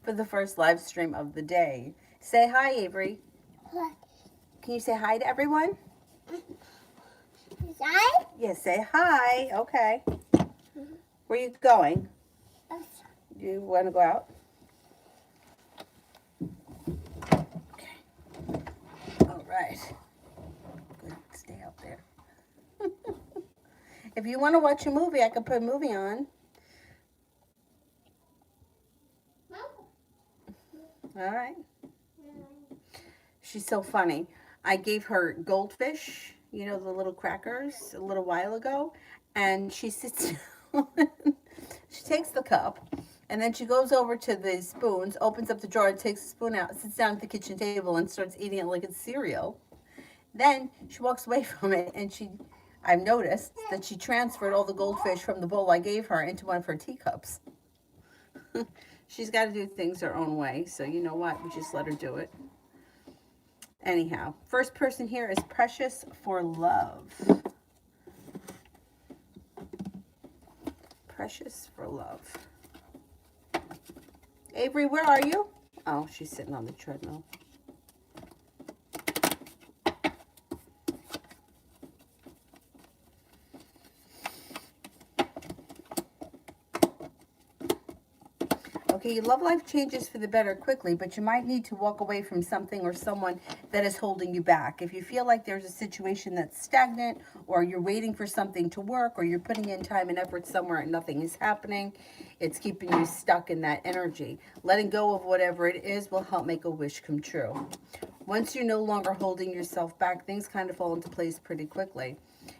for the first live stream of the day. Say hi, Avery. Can you say hi to everyone? Hi. Yes, say hi. Okay. Where are you going? Do you want to go out? Okay. All right. Good. Stay out there. If you want to watch a movie, I can put a movie on. All right. She's so funny. I gave her goldfish, you know, the little crackers, a little while ago, and she sits down. She takes the cup, and then she goes over to the spoons, opens up the drawer, takes the spoon out, sits down at the kitchen table, and starts eating it like it's cereal. Then she walks away from it, and I've noticed that she transferred all the goldfish from the bowl I gave her into one of her teacups. She's got to do things her own way, so you know what? We just let her do it. Anyhow, first person here is Precious for Love. Precious for Love. Avery, where are you? Oh, she's sitting on the treadmill. Okay, your love life changes for the better quickly, but you might need to walk away from something or someone that is holding you back. If you feel like there's a situation that's stagnant, or you're waiting for something to work, or you're putting in time and effort somewhere and nothing is happening, it's keeping you stuck in that energy. Letting go of whatever it is will help make a wish come true. Once you're no longer holding yourself back, things kind of fall into place pretty quickly.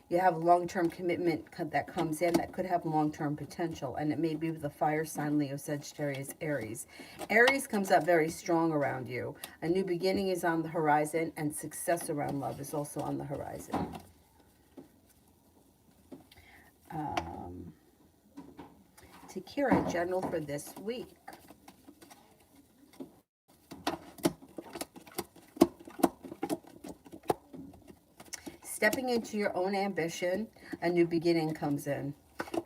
You have a long-term commitment that comes in that could have long-term potential, and it may be with the fire sign Leo, Sagittarius, Aries. Aries comes up very strong around you. A new beginning is on the horizon, and success around love is also on the horizon. Takira, general for this week. Stepping into your own ambition, a new beginning comes in.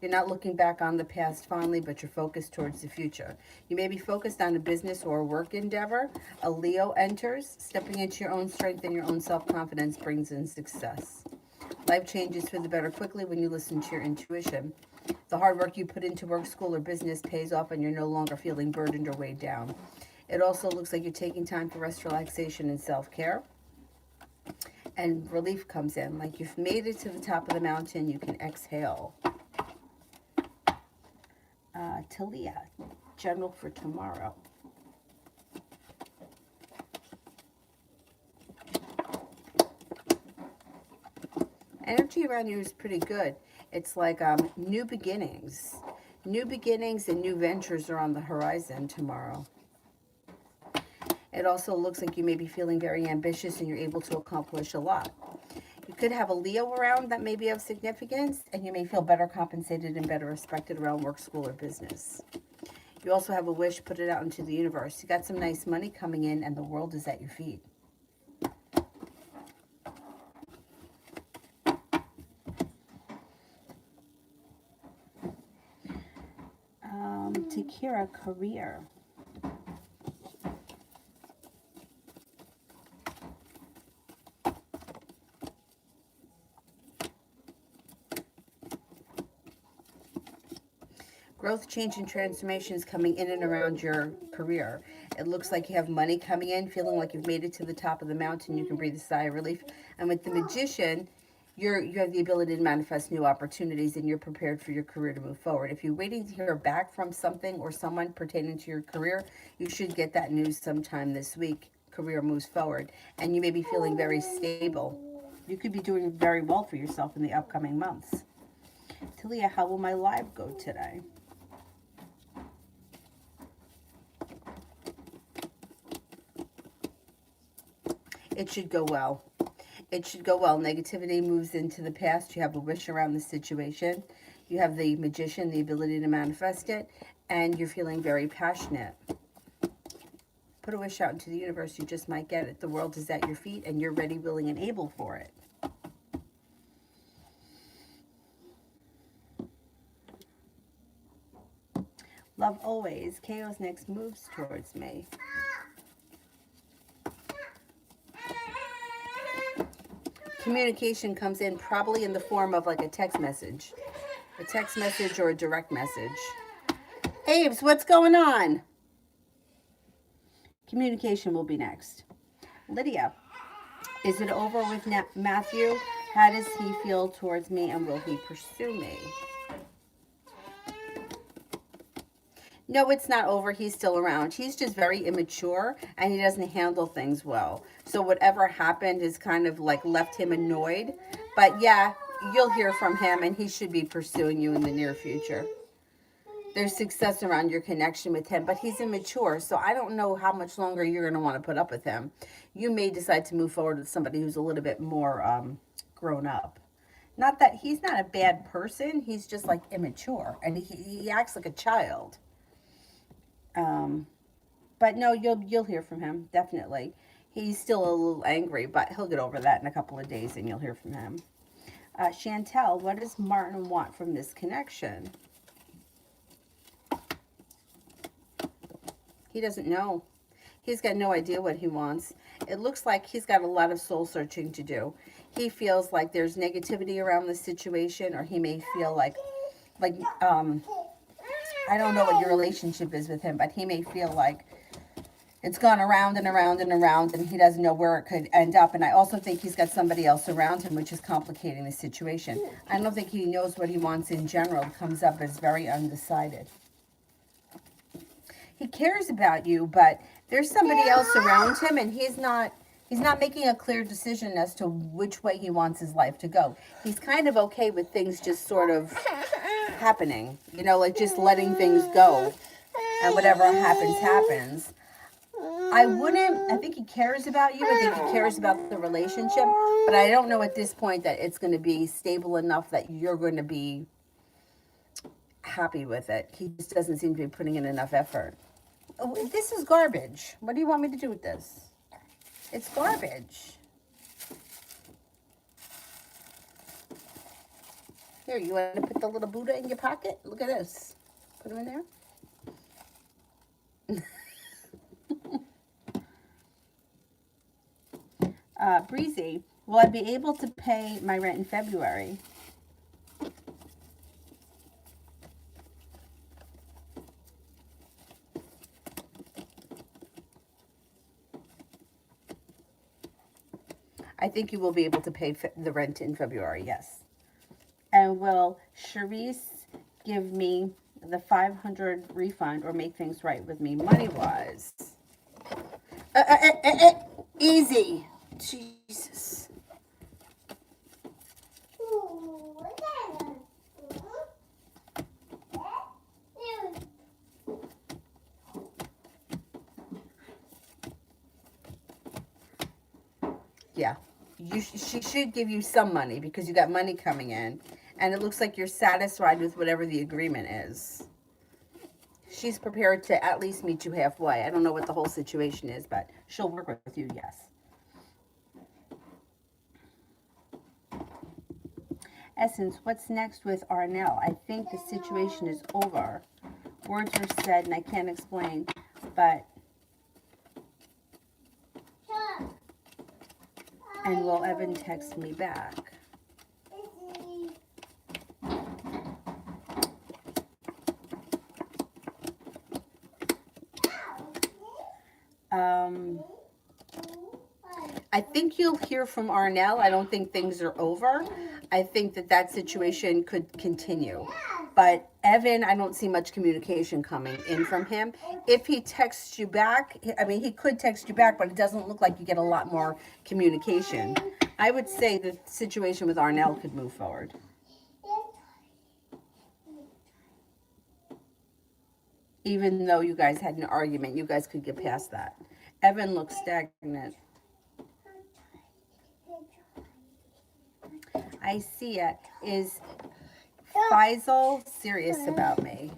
You're not looking back on the past fondly, but you're focused towards the future. You may be focused on a business or a work endeavor. A Leo enters. Stepping into your own strength and your own self-confidence brings in success. Life changes for the better quickly when you listen to your intuition. The hard work you put into work, school, or business pays off, and you're no longer feeling burdened or weighed down. It also looks like you're taking time for rest, relaxation, and self-care. And relief comes in, like you've made it to the top of the mountain, you can exhale. Talia, general for tomorrow. Energy around you is pretty good. It's like new beginnings. New beginnings and new ventures are on the horizon tomorrow. It also looks like you may be feeling very ambitious and you're able to accomplish a lot. You could have a Leo around that may be of significance, and you may feel better compensated and better respected around work, school, or business. You also have a wish, put it out into the universe. You got some nice money coming in, and the world is at your feet. Takira, career. Growth, change, and transformation is coming in and around your career. It looks like you have money coming in, feeling like you've made it to the top of the mountain. You can breathe a sigh of relief. And with the Magician, you have the ability to manifest new opportunities, and you're prepared for your career to move forward. If you're waiting to hear back from something or someone pertaining to your career, you should get that news sometime this week. Career moves forward, and you may be feeling very stable. You could be doing very well for yourself in the upcoming months. Talia, how will my live go today? It should go well. It should go well. Negativity moves into the past. You have a wish around the situation. You have the Magician, the ability to manifest it, and you're feeling very passionate. Put a wish out into the universe. You just might get it. The world is at your feet, and you're ready, willing, and able for it. Love always, KO's next moves towards me. Communication comes in probably in the form of like a text message. A text message or a direct message. Aves, what's going on? Communication will be next. Lydia, is it over with Matthew? How does he feel towards me and will he pursue me? No, it's not over. He's still around. He's just very immature and he doesn't handle things well. So whatever happened is kind of like left him annoyed. But yeah, you'll hear from him and he should be pursuing you in the near future. There's success around your connection with him, but he's immature. So I don't know how much longer you're going to want to put up with him. You may decide to move forward with somebody who's a little bit more grown up. Not that he's not a bad person. He's just like immature and he acts like a child. But no, you'll hear from him, definitely. He's still a little angry, but he'll get over that in a couple of days and you'll hear from him. Chantel, what does Martin want from this connection? He doesn't know. He's got no idea what he wants. It looks like he's got a lot of soul searching to do. He feels like there's negativity around the situation, or he may feel like I don't know what your relationship is with him, but he may feel like it's gone around and around and around and he doesn't know where it could end up. And I also think he's got somebody else around him, which is complicating the situation. I don't think he knows what he wants in general. It comes up as very undecided. He cares about you, but there's somebody else around him and he's not making a clear decision as to which way he wants his life to go. He's kind of okay with things just sort of happening, you know, like just letting things go and whatever happens, happens. I think he cares about you. I think he cares about the relationship, but I don't know at this point that it's going to be stable enough that you're going to be happy with it. He just doesn't seem to be putting in enough effort. Oh, this is garbage. What do you want me to do with this? It's garbage. Here, you want to put the little Buddha in your pocket? Look at this. Put him in there. Breezy, will I be able to pay my rent in February? I think you will be able to pay the rent in February, yes. And will Charisse give me the 500 refund or make things right with me money-wise? Easy. Jesus. Yeah. She should give you some money because you got money coming in. And it looks like you're satisfied with whatever the agreement is. She's prepared to at least meet you halfway. I don't know what the whole situation is, but she'll work with you, yes. Essence, what's next with Arnell? I think the situation is over. Words were said and I can't explain, but... And will Evan text me back? I think you'll hear from Arnell. I don't think things are over. I think that situation could continue. But Evan, I don't see much communication coming in from him. If he texts you back, I mean, he could text you back, but it doesn't look like you get a lot more communication. I would say the situation with Arnell could move forward. Even though you guys had an argument, you guys could get past that. Evan looks stagnant. I see it. Is Faisal serious about me?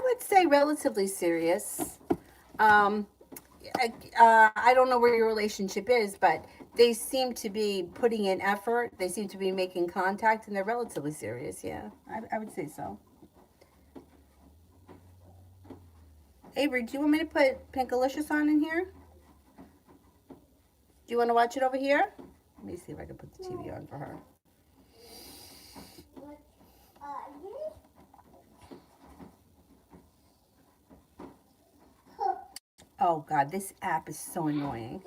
would say relatively serious. I don't know where your relationship is, but they seem to be putting in effort. They seem to be making contact, and they're relatively serious. Yeah, I would say so. Avery, do you want me to put Pinkalicious on in here? Do you want to watch it over here? Let me see if I can put the TV on for her. Oh God, this app is so annoying.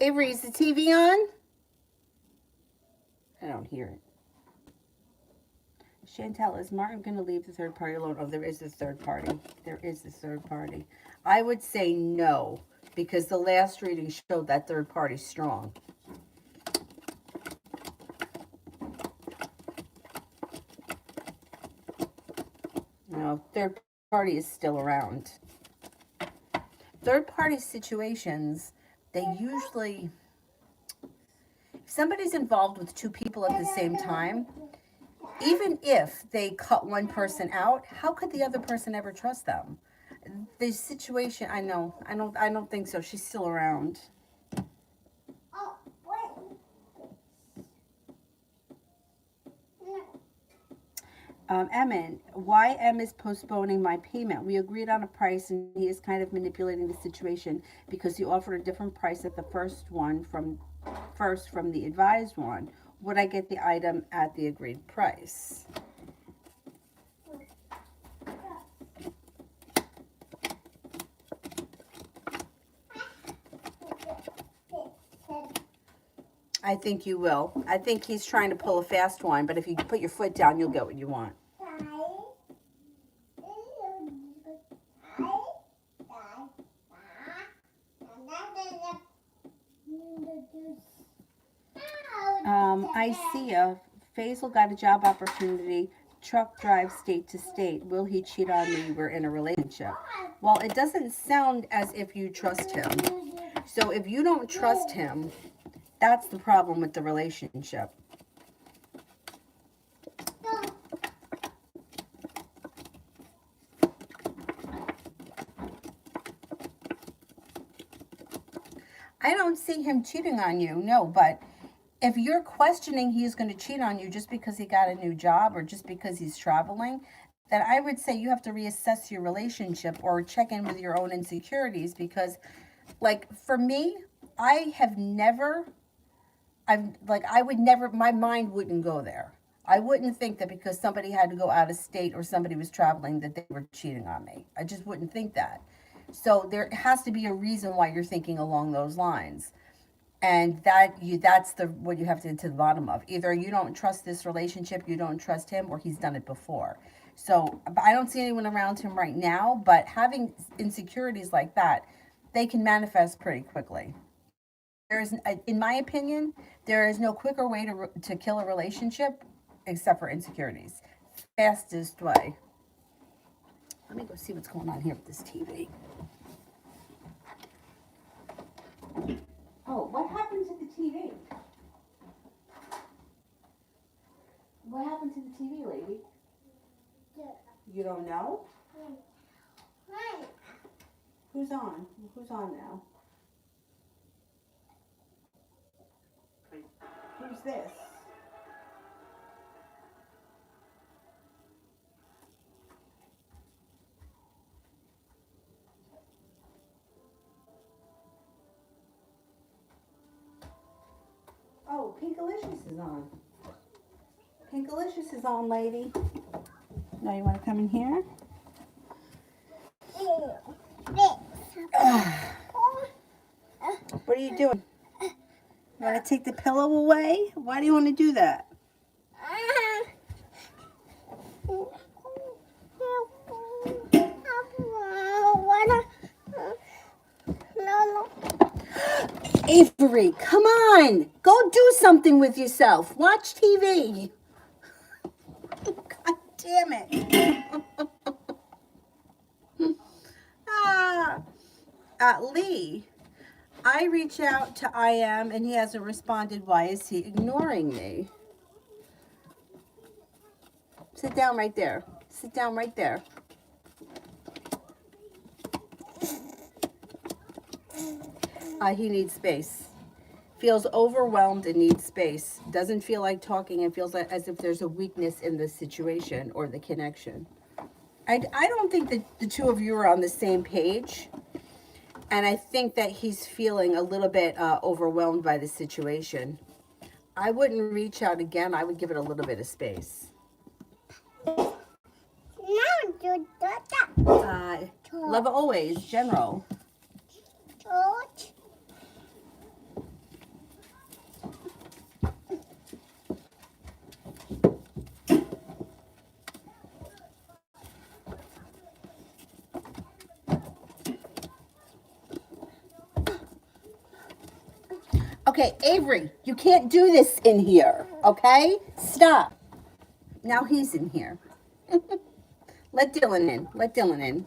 Avery, is the TV on? I don't hear it. Chantel, is Martin going to leave the third party alone? Oh, there is a third party. There is a third party. I would say no, because the last reading showed that third party strong. No, third party is still around. Third party situations, they usually, if somebody's involved with two people at the same time, even if they cut one person out, how could the other person ever trust them? The situation, I don't think so. She's still around. Emin, why M is postponing my payment? We agreed on a price and he is kind of manipulating the situation because he offered a different price at the first from the advised one. Would I get the item at the agreed price? I think you will. I think he's trying to pull a fast one, but if you put your foot down, you'll get what you want. I see a Faisal got a job opportunity, truck drive state to state. Will he cheat on me? We're in a relationship. Well, it doesn't sound as if you trust him. So if you don't trust him, that's the problem with the relationship. I don't see him cheating on you, no, but if you're questioning he's going to cheat on you just because he got a new job or just because he's traveling, then I would say you have to reassess your relationship or check in with your own insecurities because, like, for me, I would never, my mind wouldn't go there. I wouldn't think that because somebody had to go out of state or somebody was traveling that they were cheating on me. I just wouldn't think that. So there has to be a reason why you're thinking along those lines. And that's what you have to get to the bottom of. Either you don't trust this relationship, you don't trust him, or he's done it before. So I don't see anyone around him right now, but having insecurities like that, they can manifest pretty quickly. In my opinion, there is no quicker way to kill a relationship except for insecurities. Fastest way. Let me go see what's going on here with this TV. Oh, what happened to the TV? What happened to the TV, lady? You don't know? Who's on? Who's on now? Who's this? Oh, Pinkalicious is on. Pinkalicious is on, lady. Now you want to come in here? What are you doing? You want to take the pillow away? Why do you want to do that? Avery, come on. Go do something with yourself. Watch TV. God Damn it. Lee, I reach out to I am and he hasn't responded. Why is he ignoring me? Sit down right there. Sit down right there. He needs space. Feels overwhelmed and needs space. Doesn't feel like talking and feels like, as if there's a weakness in the situation or the connection. I don't think that the two of you are on the same page. And I think that he's feeling a little bit overwhelmed by the situation. I wouldn't reach out again. I would give it a little bit of space. Love always, general. Okay, Avery, you can't do this in here, okay? Stop. Now he's in here. Let Dylan in. Let Dylan in.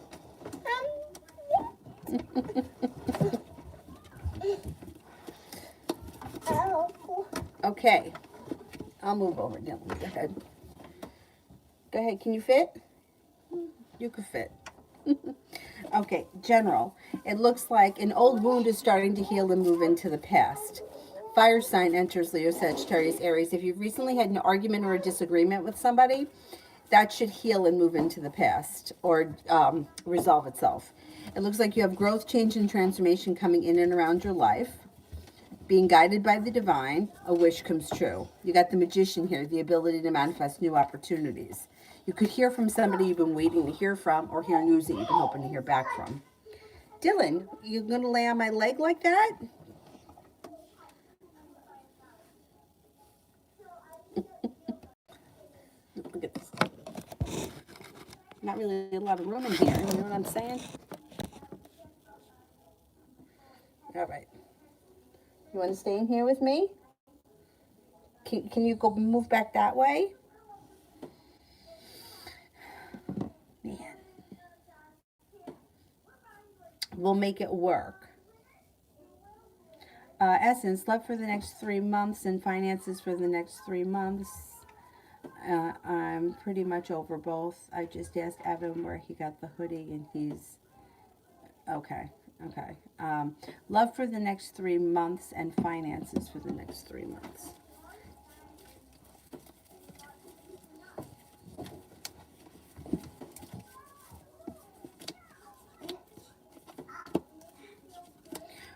Okay. I'll move over, Dylan. Go ahead. Go ahead. Can you fit? You can fit. Okay, general. It looks like an old wound is starting to heal and move into the past. Fire sign enters Leo, Sagittarius, Aries. If you've recently had an argument or a disagreement with somebody, that should heal and move into the past or resolve itself. It looks like you have growth, change, and transformation coming in and around your life. Being guided by the divine, a wish comes true. You got the magician here, the ability to manifest new opportunities. You could hear from somebody you've been waiting to hear from or hear news that you've been hoping to hear back from. Dylan, you going to lay on my leg like that? Look at this. Not really a lot of room in here, you know what I'm saying? All right. You want to stay in here with me? Can you go move back that way? Man. We'll make it work. Essence, love for the next 3 months and finances for the next 3 months. I'm pretty much over both. I just asked Evan where he got the hoodie and he's okay. Love for the next 3 months and finances for the next 3 months.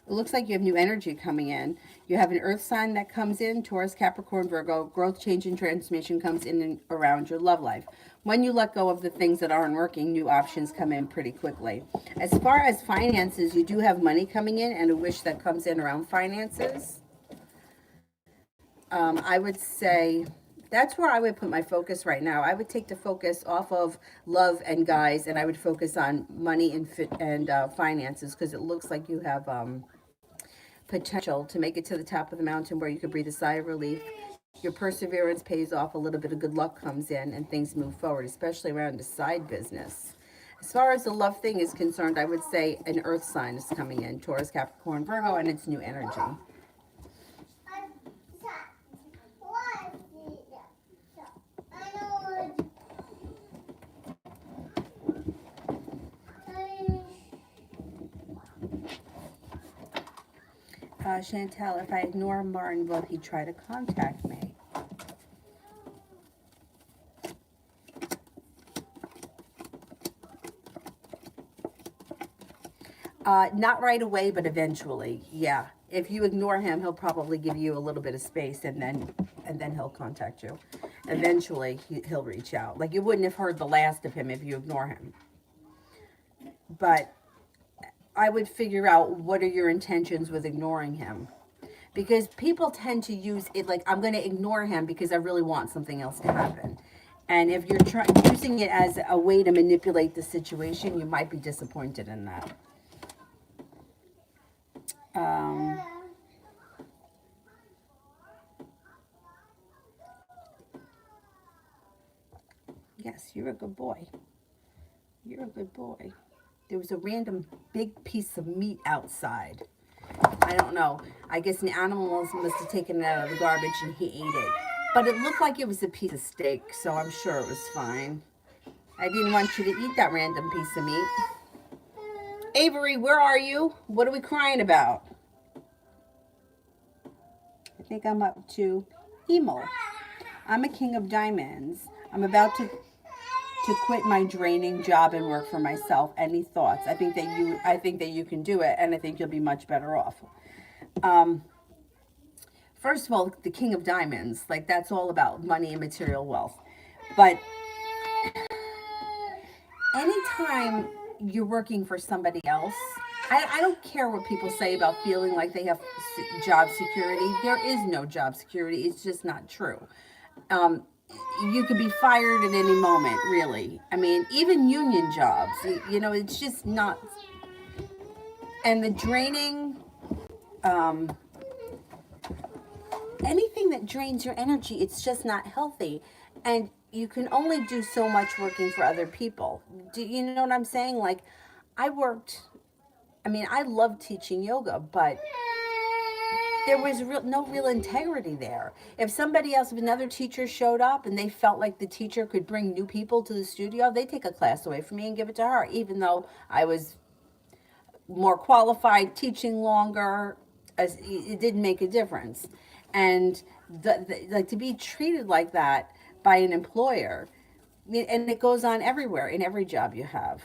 It looks like you have new energy coming in. You have an earth sign that comes in, Taurus, Capricorn, Virgo. Growth, change, and transformation comes in and around your love life. When you let go of the things that aren't working, new options come in pretty quickly. As far as finances, you do have money coming in and a wish that comes in around finances. I would say that's where I would put my focus right now. I would take the focus off of love and guys, and I would focus on money and finances, because it looks like you have potential to make it to the top of the mountain where you can breathe a sigh of relief. Your perseverance pays off, a little bit of good luck comes in, and things move forward, especially around a side business. As far as the love thing is concerned, I would say an earth sign is coming in, Taurus, Capricorn, Virgo, and it's new energy. Chantel, if I ignore Martin, will he try to contact me? Not right away, but eventually, yeah. If you ignore him, he'll probably give you a little bit of space, and then he'll contact you. Eventually, he'll reach out. Like, you wouldn't have heard the last of him if you ignore him. But I would figure out what are your intentions with ignoring him. Because people tend to use it like, I'm going to ignore him because I really want something else to happen. And if you're using it as a way to manipulate the situation, you might be disappointed in that. Yes, you're a good boy. You're a good boy. There was a random big piece of meat outside. I don't know. I guess an animal must have taken it out of the garbage and he ate it. But it looked like it was a piece of steak, so I'm sure it was fine. I didn't want you to eat that random piece of meat. Avery, where are you? What are we crying about? I think I'm up to emo. I'm a king of diamonds. I'm about to quit my draining job and work for myself. Any thoughts? I think that you can do it, and I think you'll be much better off. First of all, the king of diamonds, like that's all about money and material wealth. But anytime you're working for somebody else, I don't care what people say about feeling like they have job security. There is no job security. It's just not true. Um, you could be fired at any moment, really. I mean, even union jobs, it's just not. And the draining, anything that drains your energy, it's just not healthy. And you can only do so much working for other people. Do you know what I'm saying? Like, I love teaching yoga, but there was no real integrity there. If another teacher showed up and they felt like the teacher could bring new people to the studio, they'd take a class away from me and give it to her, even though I was more qualified, teaching longer. It didn't make a difference. And like to be treated like that by an employer, and it goes on everywhere in every job you have.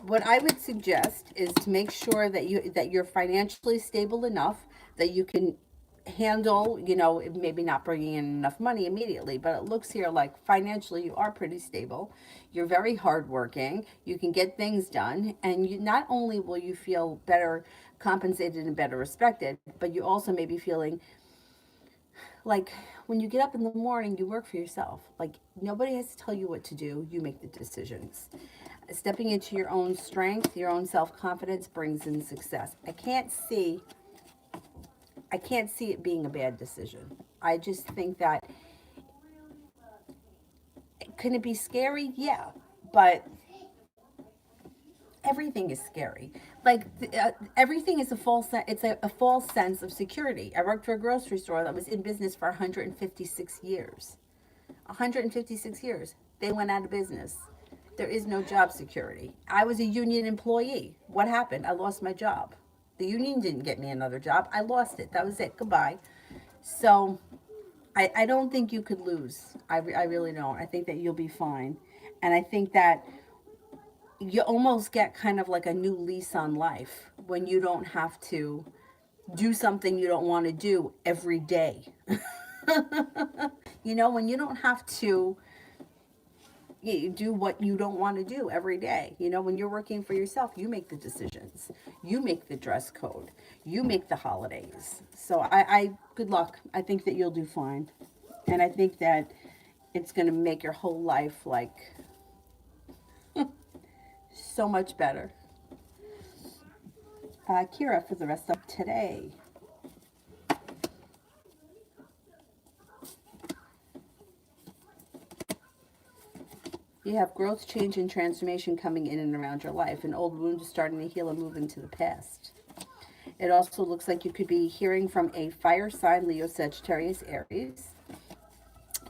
What I would suggest is to make sure that you're financially stable enough that you can handle, maybe not bringing in enough money immediately, but it looks here like financially you are pretty stable. You're very hardworking. You can get things done, and not only will you feel better compensated and better respected, but you also may be feeling like when you get up in the morning, you work for yourself. Like nobody has to tell you what to do. You make the decisions. Stepping into your own strength, your own self-confidence brings in success. I can't see it being a bad decision. I just think that, can it be scary? Yeah, but everything is scary. Like everything is a false sense of security. I worked for a grocery store that was in business for 156 years. 156 years. They went out of business. There is no job security. I was a union employee. What happened? I lost my job. The union didn't get me another job. I lost it. That was it. Goodbye. So I don't think you could lose. I really don't. I think that you'll be fine. And I think that you almost get kind of like a new lease on life when you don't have to do something you don't want to do every day. When you don't have to you do what you don't want to do every day. When you're working for yourself, you make the decisions. You make the dress code. You make the holidays. So I good luck. I think that you'll do fine. And I think that it's going to make your whole life like so much better. Kira for the rest of today. You have growth, change, and transformation coming in and around your life. An old wound is starting to heal and move into the past. It also looks like you could be hearing from a fire sign, Leo, Sagittarius, Aries.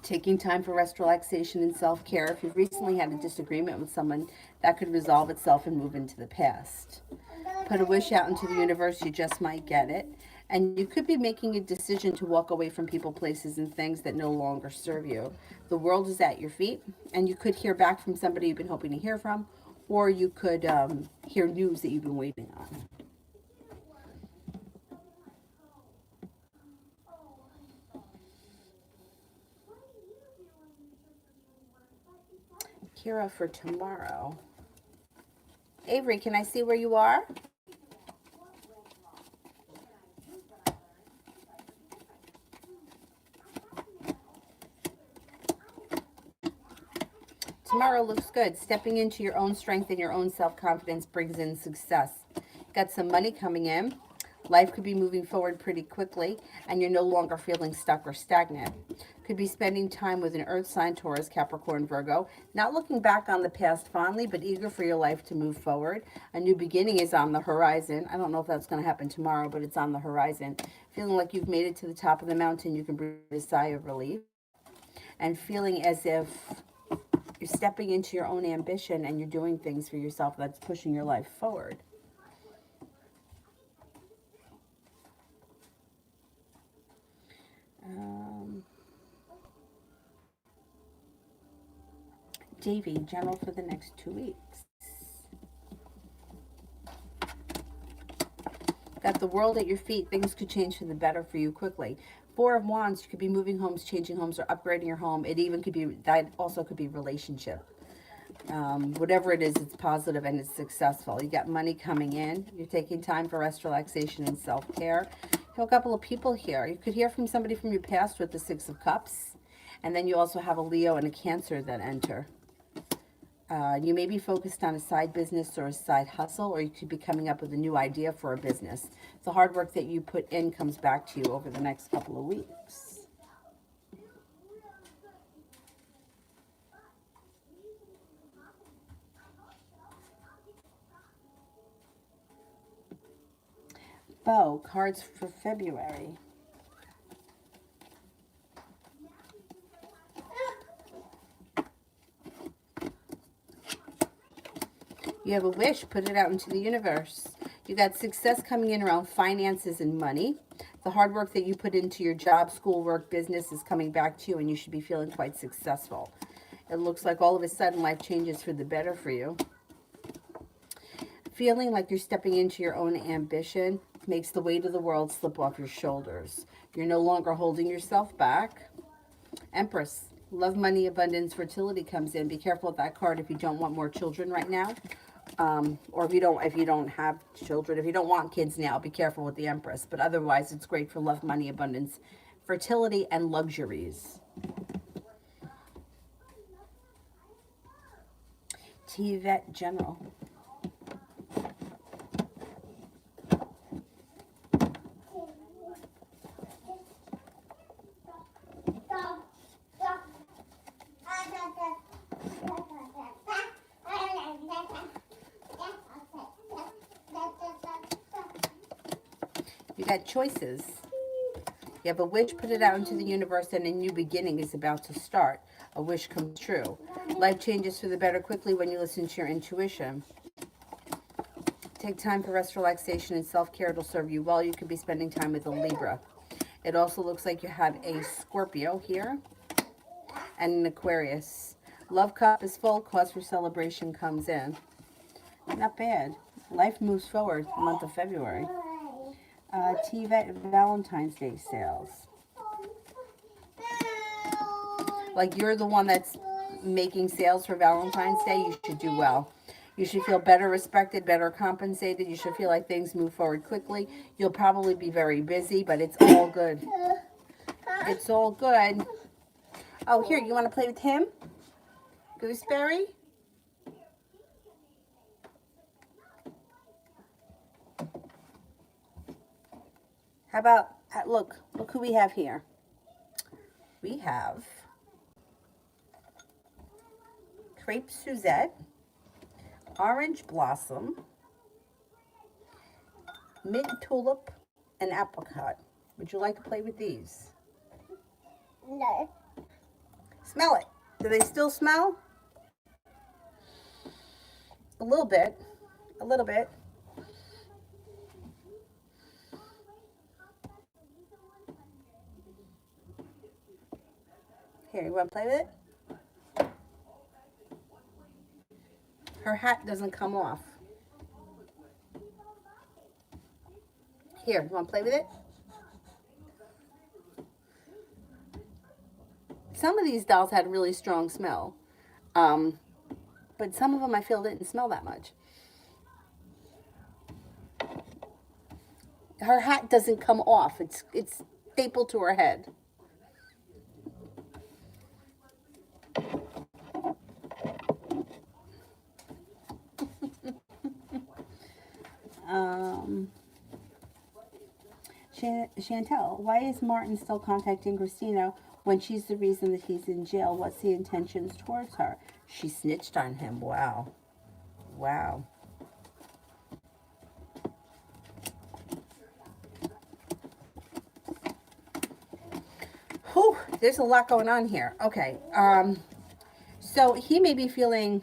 Taking time for rest, relaxation, and self-care. If you've recently had a disagreement with someone, that could resolve itself and move into the past. Put a wish out into the universe, you just might get it. And you could be making a decision to walk away from people, places, and things that no longer serve you. The world is at your feet, and you could hear back from somebody you've been hoping to hear from, or you could hear news that you've been waiting on. Kira for tomorrow. Avery, can I see where you are? Tomorrow looks good. Stepping into your own strength and your own self-confidence brings in success. Got some money coming in. Life could be moving forward pretty quickly, and you're no longer feeling stuck or stagnant. Could be spending time with an earth sign, Taurus, Capricorn, Virgo, not looking back on the past fondly, but eager for your life to move forward. A new beginning is on the horizon. I don't know if that's going to happen tomorrow, but it's on the horizon. Feeling like you've made it to the top of the mountain, you can breathe a sigh of relief. And feeling as if you're stepping into your own ambition and you're doing things for yourself that's pushing your life forward. Davy, general for the next 2 weeks. Got the world at your feet. Things could change for the better for you quickly. Four of Wands, you could be moving homes, changing homes, or upgrading your home. It even could be, that also could be relationship. Whatever it is, it's positive and it's successful. You got money coming in. You're taking time for rest, relaxation, and self-care. You have a couple of people here. You could hear from somebody from your past with the Six of Cups. And then you also have a Leo and a Cancer that enter. You may be focused on a side business or a side hustle, or you could be coming up with a new idea for a business. The hard work that you put in comes back to you over the next couple of weeks. Bo, cards for February. You have a wish, put it out into the universe. You got success coming in around finances and money. The hard work that you put into your job, school, work, business is coming back to you, and you should be feeling quite successful. It looks like all of a sudden life changes for the better for you. Feeling like you're stepping into your own ambition makes the weight of the world slip off your shoulders. You're no longer holding yourself back. Empress, love, money, abundance, fertility comes in. Be careful with that card if you don't want more children right now. Or if you don't have children, if you don't want kids now, be careful with the Empress. But otherwise, it's great for love, money, abundance, fertility, and luxuries. Yvette, general. You got choices. You have a wish, put it out into the universe, and a new beginning is about to start. A wish comes true. Life changes for the better quickly when you listen to your intuition. Take time for rest, relaxation, and self-care. It'll serve you well. You could be spending time with a Libra. It also looks like you have a Scorpio here and an Aquarius. Love cup is full. Cause for celebration comes in. Not bad. Life moves forward the month of February. TVET Valentine's Day sales. Like you're the one that's making sales for Valentine's Day, you should do well. You should feel better respected, better compensated. You should feel like things move forward quickly. You'll probably be very busy, but it's all good. It's all good. Oh, here, you want to play with him? Gooseberry? How about, look who we have here. We have Crepe Suzette, Orange Blossom, Mint Tulip, and Apricot. Would you like to play with these? No. Smell it. Do they still smell? A little bit. A little bit. Here, you want to play with it? Her hat doesn't come off. Here, you want to play with it? Some of these dolls had a really strong smell. But some of them I feel didn't smell that much. Her hat doesn't come off. It's stapled to her head. Chantel, why is Martin still contacting Christina when she's the reason that he's in jail? What's the intentions towards her? She snitched on him. Wow. Wow. Whew, there's a lot going on here. Okay. So he may be feeling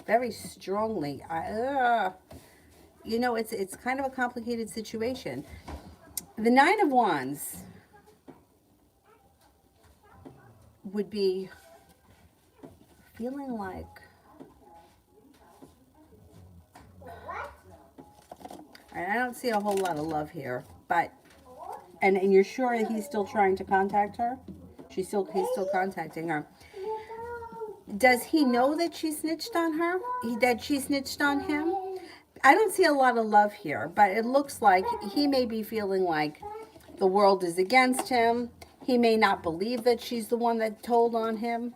very strongly. You know, it's kind of a complicated situation. The Nine of Wands would be feeling like, and I don't see a whole lot of love here, but, and you're sure that he's still trying to contact her? He's still contacting her. Does he know that she snitched on her? That she snitched on him? I don't see a lot of love here, but it looks like he may be feeling like the world is against him. He may not believe that she's the one that told on him.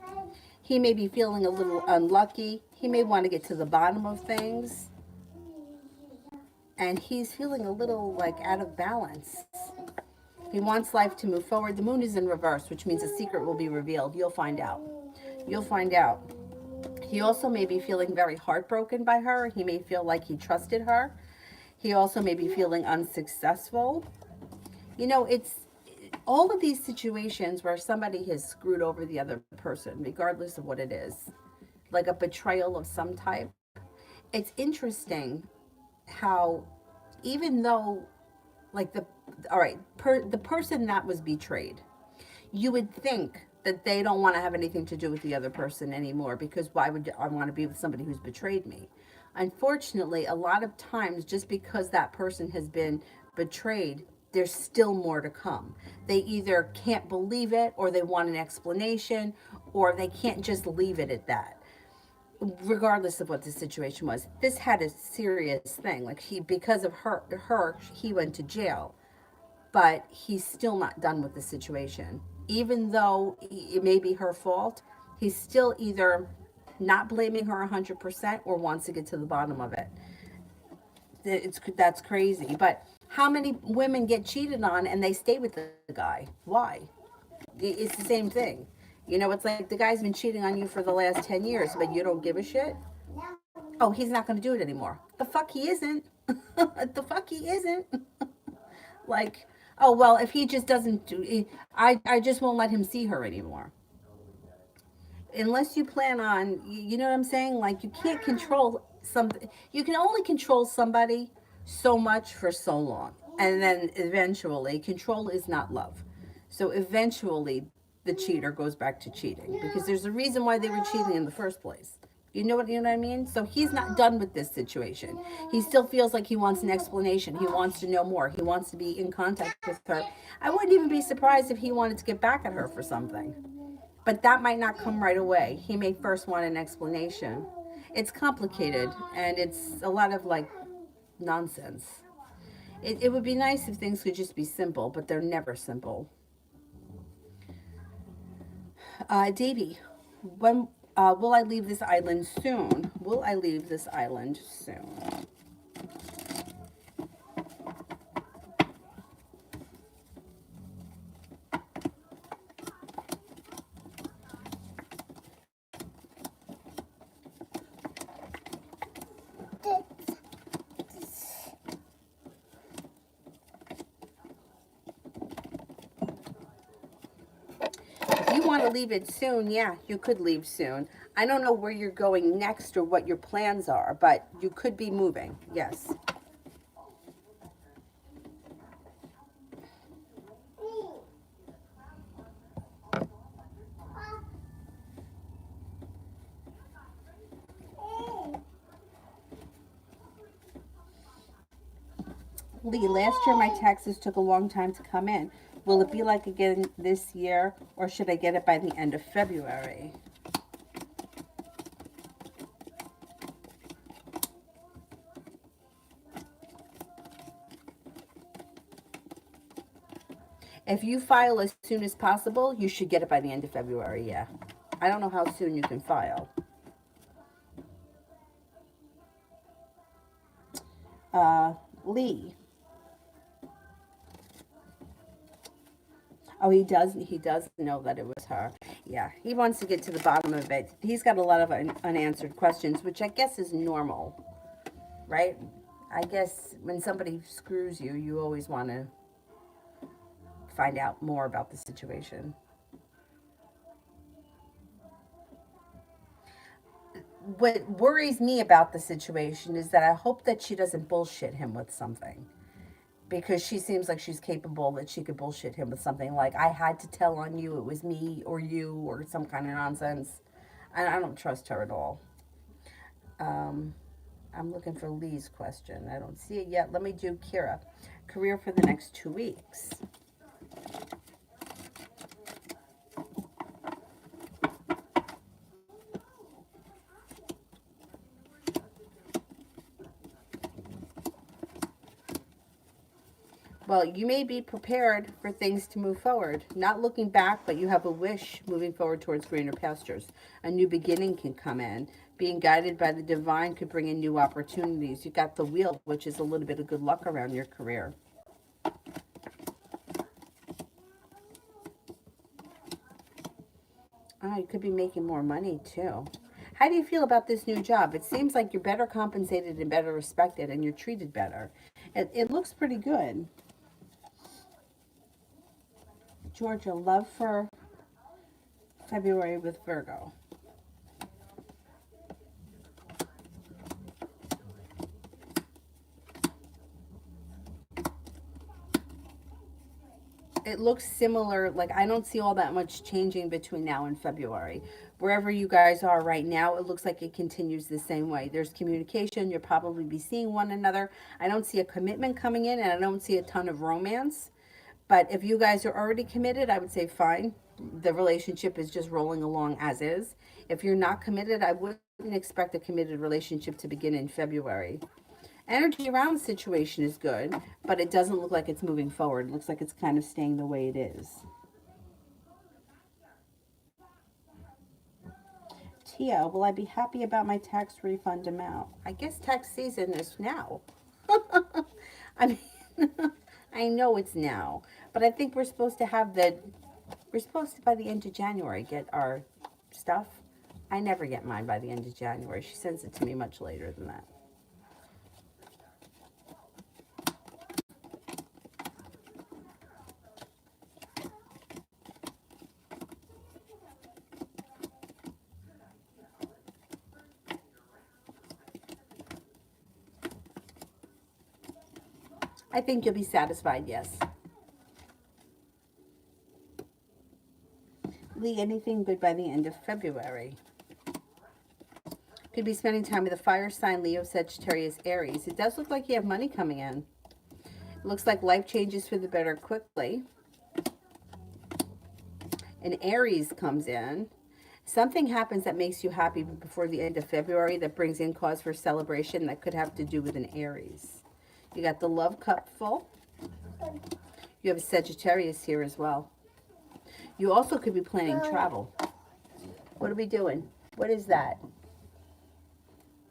He may be feeling a little unlucky. He may want to get to the bottom of things. And he's feeling a little like out of balance. He wants life to move forward. The moon is in reverse, which means a secret will be revealed. You'll find out. You'll find out. He also may be feeling very heartbroken by her. He may feel like he trusted her. He also may be feeling unsuccessful. You know, it's all of these situations where somebody has screwed over the other person, regardless of what it is, like a betrayal of some type. It's interesting how, even though, like the person that was betrayed, you would think that they don't want to have anything to do with the other person anymore, because why would I want to be with somebody who's betrayed me? Unfortunately, a lot of times, just because that person has been betrayed, there's still more to come. They either can't believe it, or they want an explanation, or they can't just leave it at that. Regardless of what the situation was, this had a serious thing. Like, because of her, he went to jail, but he's still not done with the situation. Even though it may be her fault, he's still either not blaming her 100% or wants to get to the bottom of it. That's crazy. But how many women get cheated on and they stay with the guy? Why? It's the same thing. You know, it's like the guy's been cheating on you for the last 10 years, but you don't give a shit. Oh, he's not going to do it anymore. The fuck he isn't. The fuck he isn't. Like, oh, well, if he just doesn't do it, I just won't let him see her anymore. Unless you plan on, you know what I'm saying? Like, you can't control something. You can only control somebody so much for so long. And then eventually, control is not love. So eventually, the cheater goes back to cheating, because there's a reason why they were cheating in the first place. You know what I mean? So he's not done with this situation. He still feels like he wants an explanation. He wants to know more. He wants to be in contact with her. I wouldn't even be surprised if he wanted to get back at her for something. But that might not come right away. He may first want an explanation. It's complicated, and it's a lot of, like, nonsense. It would be nice if things could just be simple, but they're never simple. Davey, when will I leave this island soon? Will I leave this island soon? If you want to leave it soon, yeah, you could leave soon. I don't know where you're going next or what your plans are, but you could be moving, yes. Lee, last year my taxes took a long time to come in. Will it be like again this year, or should I get it by the end of February? If you file as soon as possible, you should get it by the end of February, yeah. I don't know how soon you can file. Lee, Oh, he does. He does know that it was her. Yeah, he wants to get to the bottom of it. He's got a lot of unanswered questions, which I guess is normal, right? I guess when somebody screws you, you always want to find out more about the situation. What worries me about the situation is that I hope that she doesn't bullshit him with something, because she seems like she's capable that she could bullshit him with something like, I had to tell on you, it was me or you, or some kind of nonsense. And I don't trust her at all. Um, I'm looking for Lee's question. I don't see it yet. Let me do Kira. Career for the next 2 weeks. Well, you may be prepared for things to move forward. Not looking back, but you have a wish moving forward towards greener pastures. A new beginning can come in. Being guided by the divine could bring in new opportunities. You got the wheel, which is a little bit of good luck around your career. Oh, you could be making more money too. How do you feel about this new job? It seems like you're better compensated and better respected, and you're treated better. It looks pretty good. Georgia, love for February with Virgo. It looks similar. Like, I don't see all that much changing between now and February. Wherever you guys are right now, it looks like it continues the same way. There's communication. You'll probably be seeing one another. I don't see a commitment coming in, and I don't see a ton of romance. But if you guys are already committed, I would say fine. The relationship is just rolling along as is. If you're not committed, I wouldn't expect a committed relationship to begin in February. Energy around the situation is good, but it doesn't look like it's moving forward. It looks like it's kind of staying the way it is. Tia, will I be happy about my tax refund amount? I guess tax season is now. I mean, I know it's now, but I think we're supposed to have we're supposed to, by the end of January, get our stuff. I never get mine by the end of January. She sends it to me much later than that. I think you'll be satisfied, yes. Lee, anything good by the end of February? Could be spending time with a fire sign, Leo, Sagittarius, Aries. It does look like you have money coming in. It looks like life changes for the better quickly. An Aries comes in. Something happens that makes you happy before the end of February that brings in cause for celebration that could have to do with an Aries. You got the love cup full. You have a Sagittarius here as well. You also could be planning travel. What are we doing? What is that?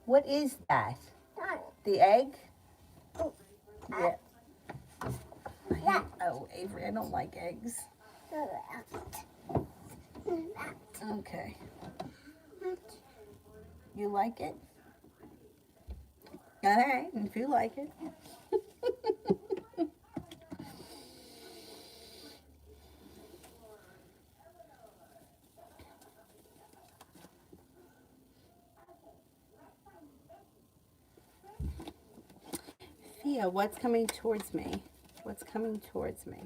What is that? The egg? Yeah. Oh, Avery, I don't like eggs. Okay. You like it? All right, if you like it. Thea, what's coming towards me? What's coming towards me?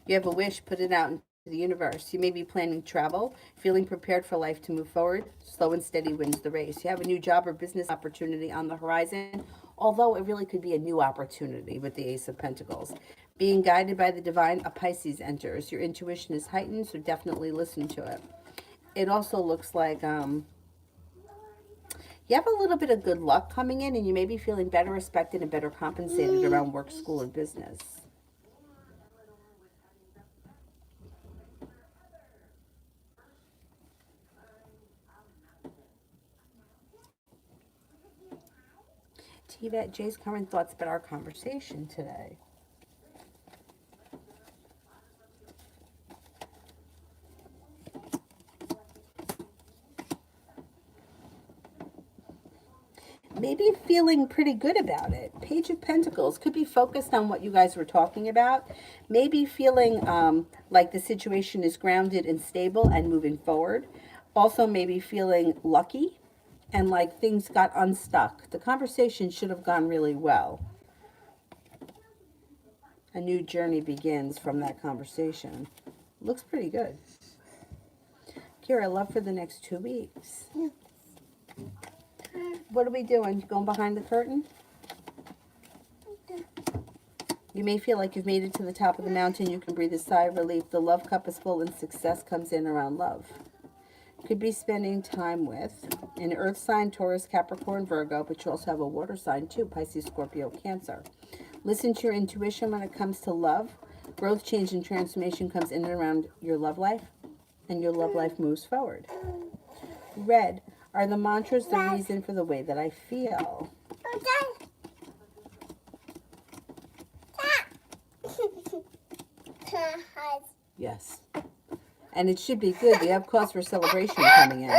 You have a wish, put it out into the universe. You may be planning travel, feeling prepared for life to move forward. Slow and steady wins the race. You have a new job or business opportunity on the horizon, although it really could be a new opportunity with the Ace of Pentacles. Being guided by the divine, a Pisces enters. Your intuition is heightened, so definitely listen to it. It also looks like you have a little bit of good luck coming in, and you may be feeling better respected and better compensated around work, school, and business. Yvette, Jay's current thoughts about our conversation today. Maybe feeling pretty good about it. Page of Pentacles could be focused on what you guys were talking about. Maybe feeling like the situation is grounded and stable and moving forward. Also maybe feeling lucky and like things got unstuck. The conversation should have gone really well. A new journey begins from that conversation. Looks pretty good. Kira, love for the next 2 weeks. What are we doing? Going behind the curtain? You may feel like you've made it to the top of the mountain. You can breathe a sigh of relief. The love cup is full and success comes in around love. Could be spending time with an earth sign, Taurus, Capricorn, Virgo, but you also have a water sign too, Pisces, Scorpio, Cancer. Listen to your intuition when it comes to love. Growth, change, and transformation comes in and around your love life, and your love life moves forward. Red. Are the mantras the reason for the way that I feel? Yes. And it should be good. We have cause for celebration coming in.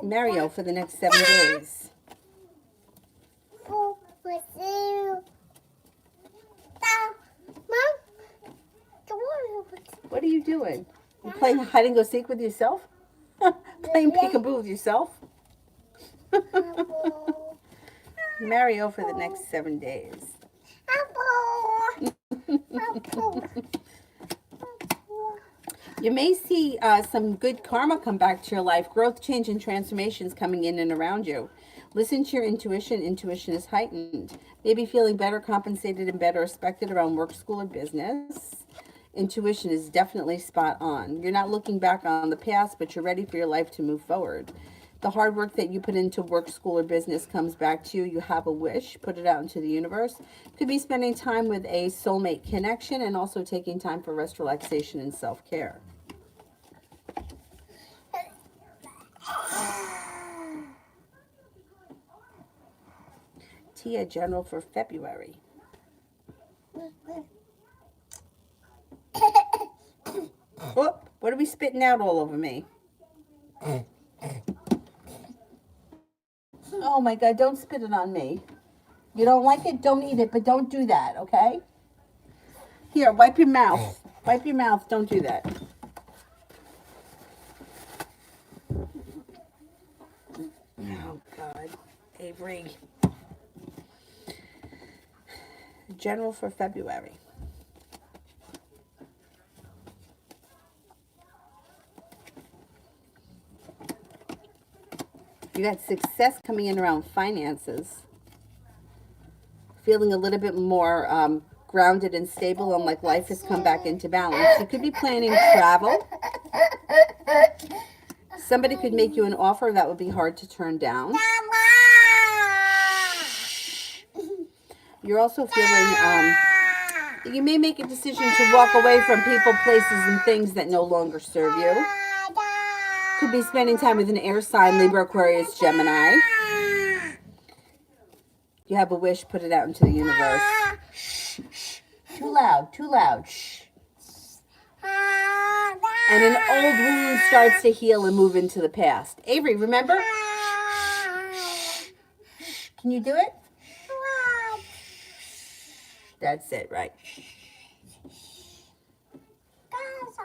Mario for the next 7 days. What are you doing? You playing hide and go seek with yourself? Playing peekaboo with yourself? Mario for the next 7 days. You may see some good karma come back to your life. Growth, change, and transformations coming in and around you. Listen to your intuition. Intuition is heightened. Maybe feeling better compensated and better respected around work, school, or business. Intuition is definitely spot on. You're not looking back on the past, but you're ready for your life to move forward. The hard work that you put into work, school, or business comes back to you. You have a wish. Put it out into the universe. Could be spending time with a soulmate connection and also taking time for rest, relaxation, and self-care. Tia, general for February. Oh, what are we spitting out all over me? Oh my God, don't spit it on me. You don't like it? Don't eat it, but don't do that, okay? Here, wipe your mouth. Wipe your mouth. Don't do that. Oh God, Avery. General for February. You got success coming in around finances. Feeling a little bit more grounded and stable, and like life has come back into balance. You could be planning travel. Somebody could make you an offer that would be hard to turn down. You're also feeling, you may make a decision to walk away from people, places, and things that no longer serve you. Could be spending time with an air sign, Libra, Aquarius, Gemini. You have a wish, put it out into the universe. Shh, shh. Too loud, too loud. Shh. And an old wound starts to heal and move into the past. Avery, remember? Can you do it? That's it, right?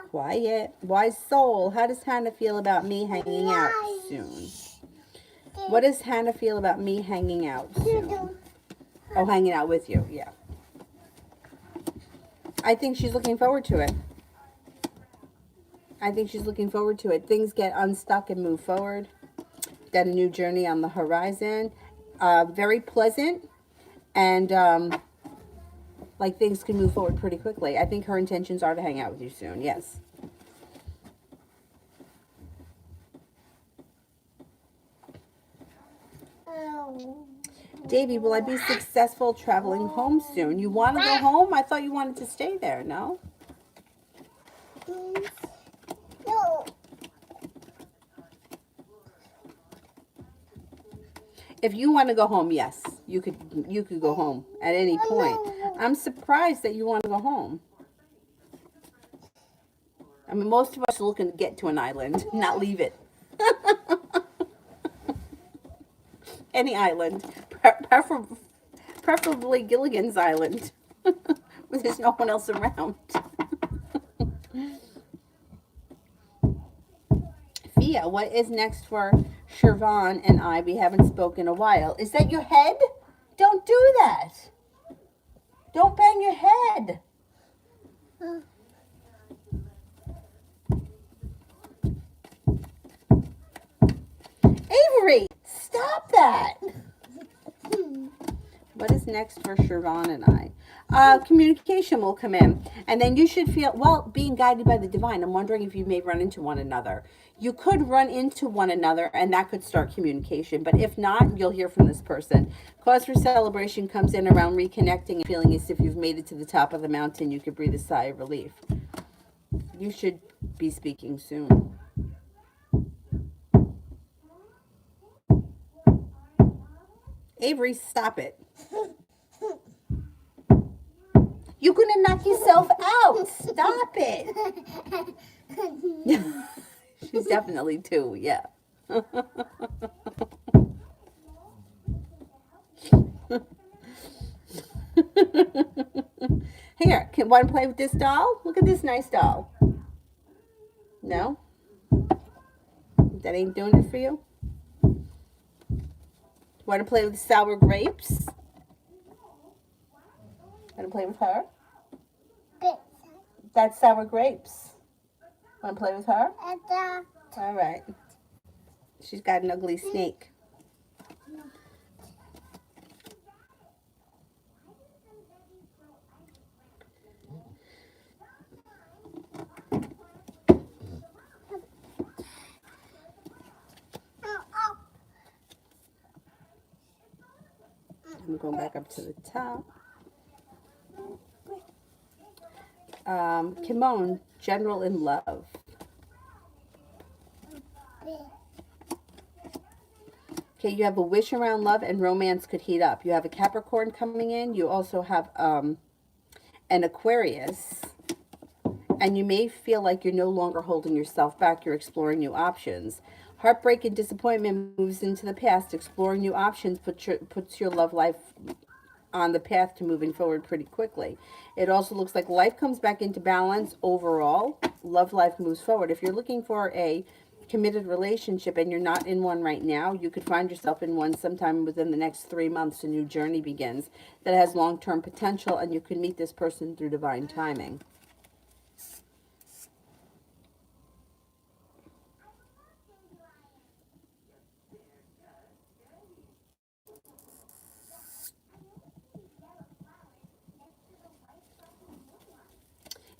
Quiet. Wise soul. How does Hannah feel about me hanging out soon? What does Hannah feel about me hanging out soon? Oh, hanging out with you. Yeah. I think she's looking forward to it. I think she's looking forward to it. Things get unstuck and move forward. Got a new journey on the horizon. Very pleasant. And like things can move forward pretty quickly. I think her intentions are to hang out with you soon. Yes. Davey, will I be successful traveling home soon? You want to go home? I thought you wanted to stay there, no? No. If you want to go home, yes, you could go home at any point. I'm surprised that you want to go home. I mean, most of us are looking to get to an island, not leave it. Any island, preferably Gilligan's Island, where there's no one else around. Fia, what is next for Shervan and I? We haven't spoken in a while. Is that your head? Don't do that. Don't bang your head. Avery, stop that. What is next for Shervan and I? Communication will come in. And then you should feel, well, being guided by the divine. I'm wondering if you may run into one another. You could run into one another and that could start communication. But if not, you'll hear from this person. Cause for celebration comes in around reconnecting and feeling as if you've made it to the top of the mountain. You could breathe a sigh of relief. You should be speaking soon. Avery, stop it. You're going to knock yourself out. Stop it. She's definitely 2, yeah. Here, want to play with this doll? Look at this nice doll. No? That ain't doing it for you? Want to play with sour grapes? Want to play with her? That's sour grapes. Want to play with her? All right. She's got an ugly snake. I'm going back up to the top. Kimon, general in love. Okay, you have a wish around love and romance could heat up. You have a Capricorn coming in. You also have an Aquarius. And you may feel like you're no longer holding yourself back. You're exploring new options. Heartbreak and disappointment moves into the past. Exploring new options puts your love life on the path to moving forward pretty quickly. It also looks like life comes back into balance overall. Love life moves forward. If you're looking for a committed relationship and you're not in one right now, you could find yourself in one sometime within the next 3 months. A new journey begins that has long-term potential, and you could meet this person through divine timing.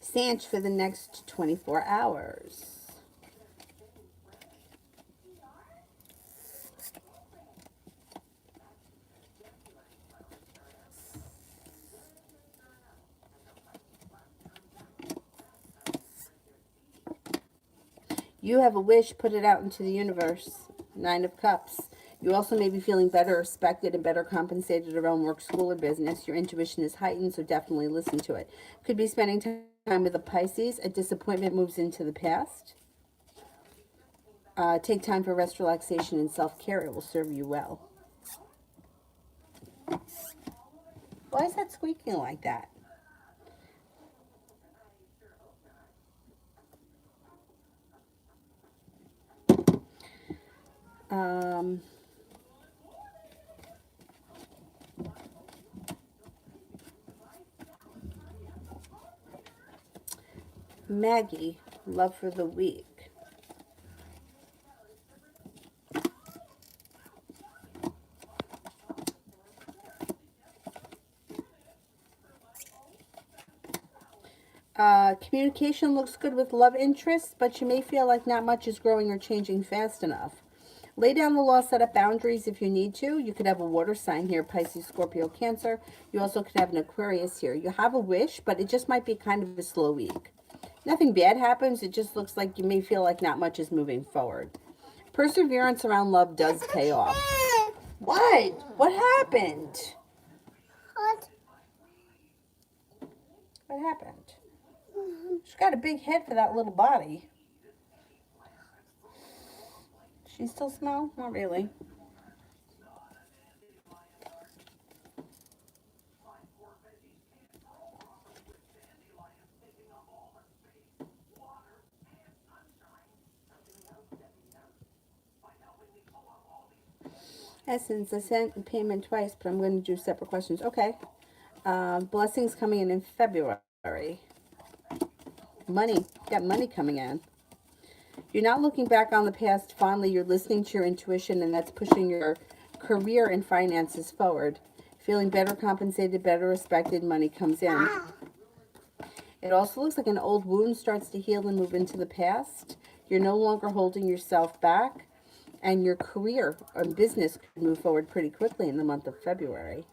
Sanch for the next 24 hours. You have a wish, put it out into the universe. 9 of Cups. You also may be feeling better respected and better compensated around work, school, or business. Your intuition is heightened, so definitely listen to it. Could be spending time with a Pisces. A disappointment moves into the past. Take time for rest, relaxation, and self-care. It will serve you well. Why is that squeaking like that? Maggie, love for the week. Communication looks good with love interests, but you may feel like not much is growing or changing fast enough. Lay down the law, set up boundaries if you need to. You could have a water sign here, Pisces, Scorpio, Cancer. You also could have an Aquarius here. You have a wish, but it just might be kind of a slow week. Nothing bad happens. It just looks like you may feel like not much is moving forward. Perseverance around love does pay off. What? What happened? What? What happened? She's got a big head for that little body. She still smell? Not really. Essence, I sent payment twice, but I'm going to do separate questions. Okay. Blessings coming in February. Money. Got money coming in. You're not looking back on the past fondly. You're listening to your intuition, and that's pushing your career and finances forward. Feeling better compensated, better respected, money comes in. It also looks like an old wound starts to heal and move into the past. You're no longer holding yourself back, and your career or business could move forward pretty quickly in the month of February.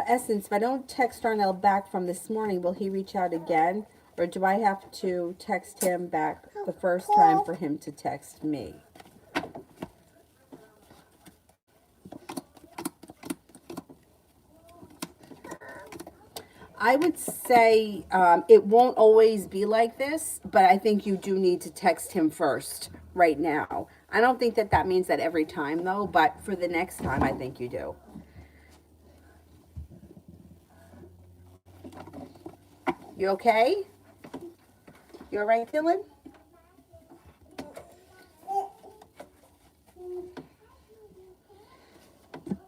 Essence, if I don't text Darnell back from this morning, will he reach out again? Or do I have to text him back the first time for him to text me? I would say it won't always be like this, but I think you do need to text him first right now. I don't think that that means that every time, though, but for the next time, I think you do. You okay? You all right, Dylan?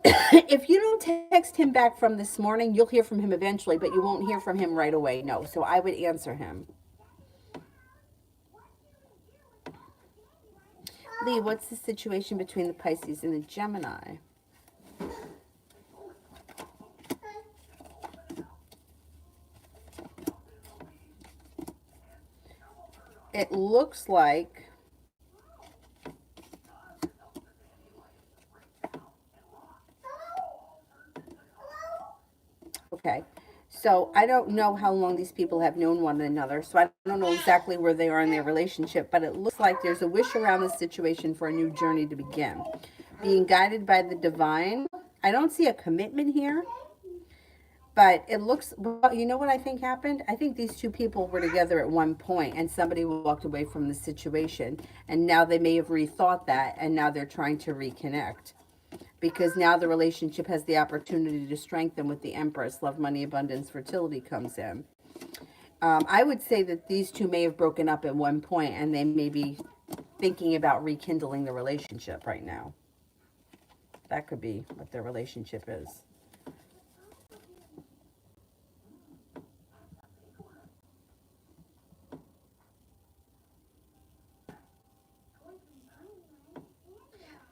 If you don't text him back from this morning, you'll hear from him eventually, but you won't hear from him right away. No, so I would answer him. Lee, what's the situation between the Pisces and the Gemini? It looks like okay. So I don't know how long these people have known one another, so I don't know exactly where they are in their relationship, but it looks like there's a wish around the situation for a new journey to begin. Being guided by the divine. I don't see a commitment here, but it looks, well, you know what I think happened? I think these two people were together at one point and somebody walked away from the situation, and now they may have rethought that, and now they're trying to reconnect. Because now the relationship has the opportunity to strengthen with the Empress. Love, money, abundance, fertility comes in. I would say that these two may have broken up at one point and they may be thinking about rekindling the relationship right now. That could be what their relationship is.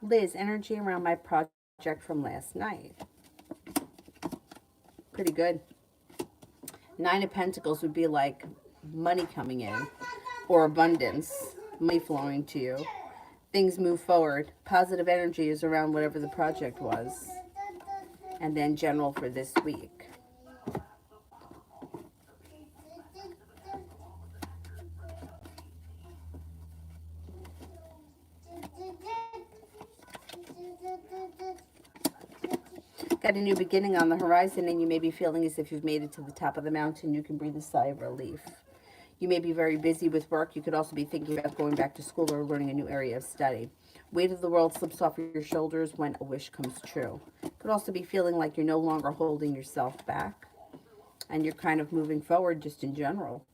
Liz, energy around my project from last night. Pretty good. Nine of Pentacles would be like money coming in or abundance, money flowing to you. Things move forward. Positive energy is around whatever the project was. And then general for this week. Got a new beginning on the horizon, and you may be feeling as if you've made it to the top of the mountain. You can breathe a sigh of relief. You may be very busy with work. You could also be thinking about going back to school or learning a new area of study. Weight of the world slips off your shoulders when a wish comes true. Could also be feeling like you're no longer holding yourself back, and you're kind of moving forward just in general.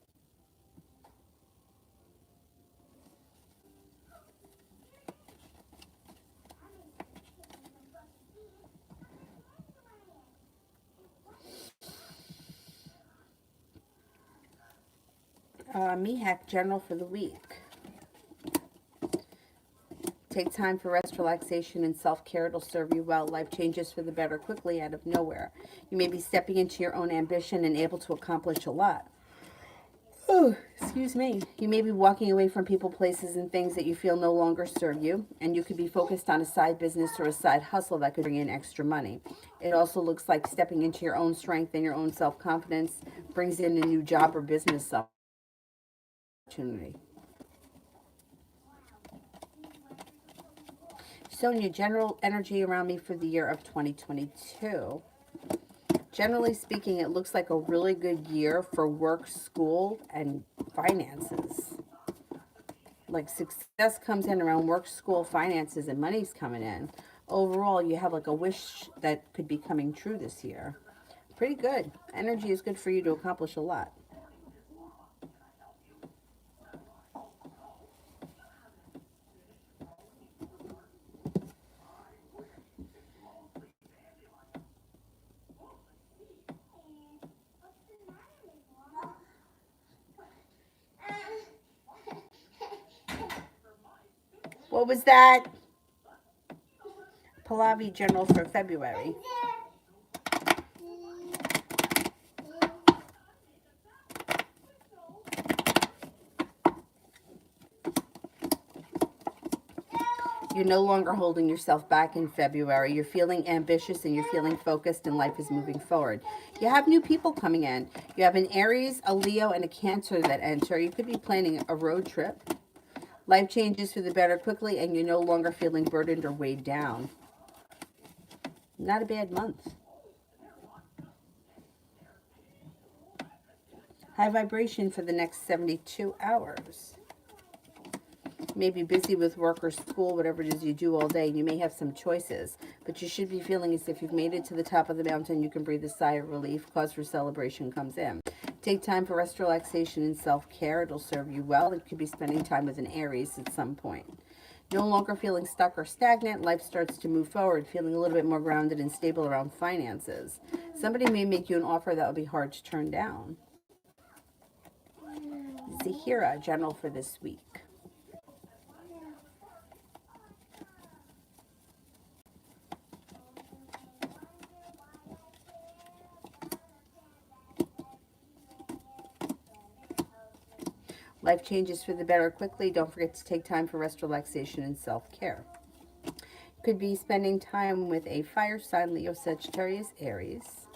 Mihak, general for the week. Take time for rest, relaxation, and self-care. It'll serve you well. Life changes for the better quickly out of nowhere. You may be stepping into your own ambition and able to accomplish a lot. Oh, excuse me. You may be walking away from people, places, and things that you feel no longer serve you, and you could be focused on a side business or a side hustle that could bring in extra money. It also looks like stepping into your own strength and your own self-confidence brings in a new job or business opportunity. Sonia, general energy around me for the year of 2022. Generally speaking, it looks like a really good year for work, school, and finances. Like success comes in around work, school, finances, and money's coming in. Overall, you have like a wish that could be coming true this year. Pretty good. Energy is good for you to accomplish a lot. What was that? Pallavi General for February. You're no longer holding yourself back in February. You're feeling ambitious and you're feeling focused, and life is moving forward. You have new people coming in. You have an Aries, a Leo, and a Cancer that enter. You could be planning a road trip. Life changes for the better quickly, and you're no longer feeling burdened or weighed down. Not a bad month. High vibration for the next 72 hours. You may be busy with work or school, whatever it is you do all day. You may have some choices, but you should be feeling as if you've made it to the top of the mountain. You can breathe a sigh of relief. Cause for celebration comes in. Take time for rest, relaxation, and self-care. It'll serve you well. You could be spending time with an Aries at some point. No longer feeling stuck or stagnant. Life starts to move forward, feeling a little bit more grounded and stable around finances. Somebody may make you an offer that will be hard to turn down. Zahira, general for this week. Life changes for the better quickly. Don't forget to take time for rest, relaxation, and self-care. Could be spending time with a fire sign, Leo, Sagittarius, Aries.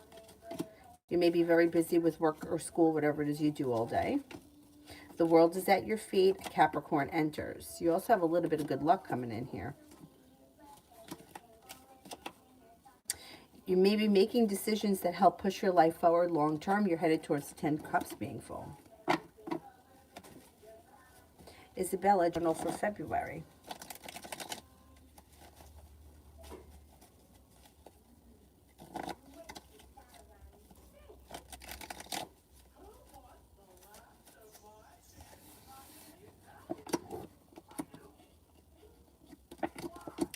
You may be very busy with work or school, whatever it is you do all day. The world is at your feet. Capricorn enters. You also have a little bit of good luck coming in here. You may be making decisions that help push your life forward long term. You're headed towards the 10 cups being full. Isabella, general for February.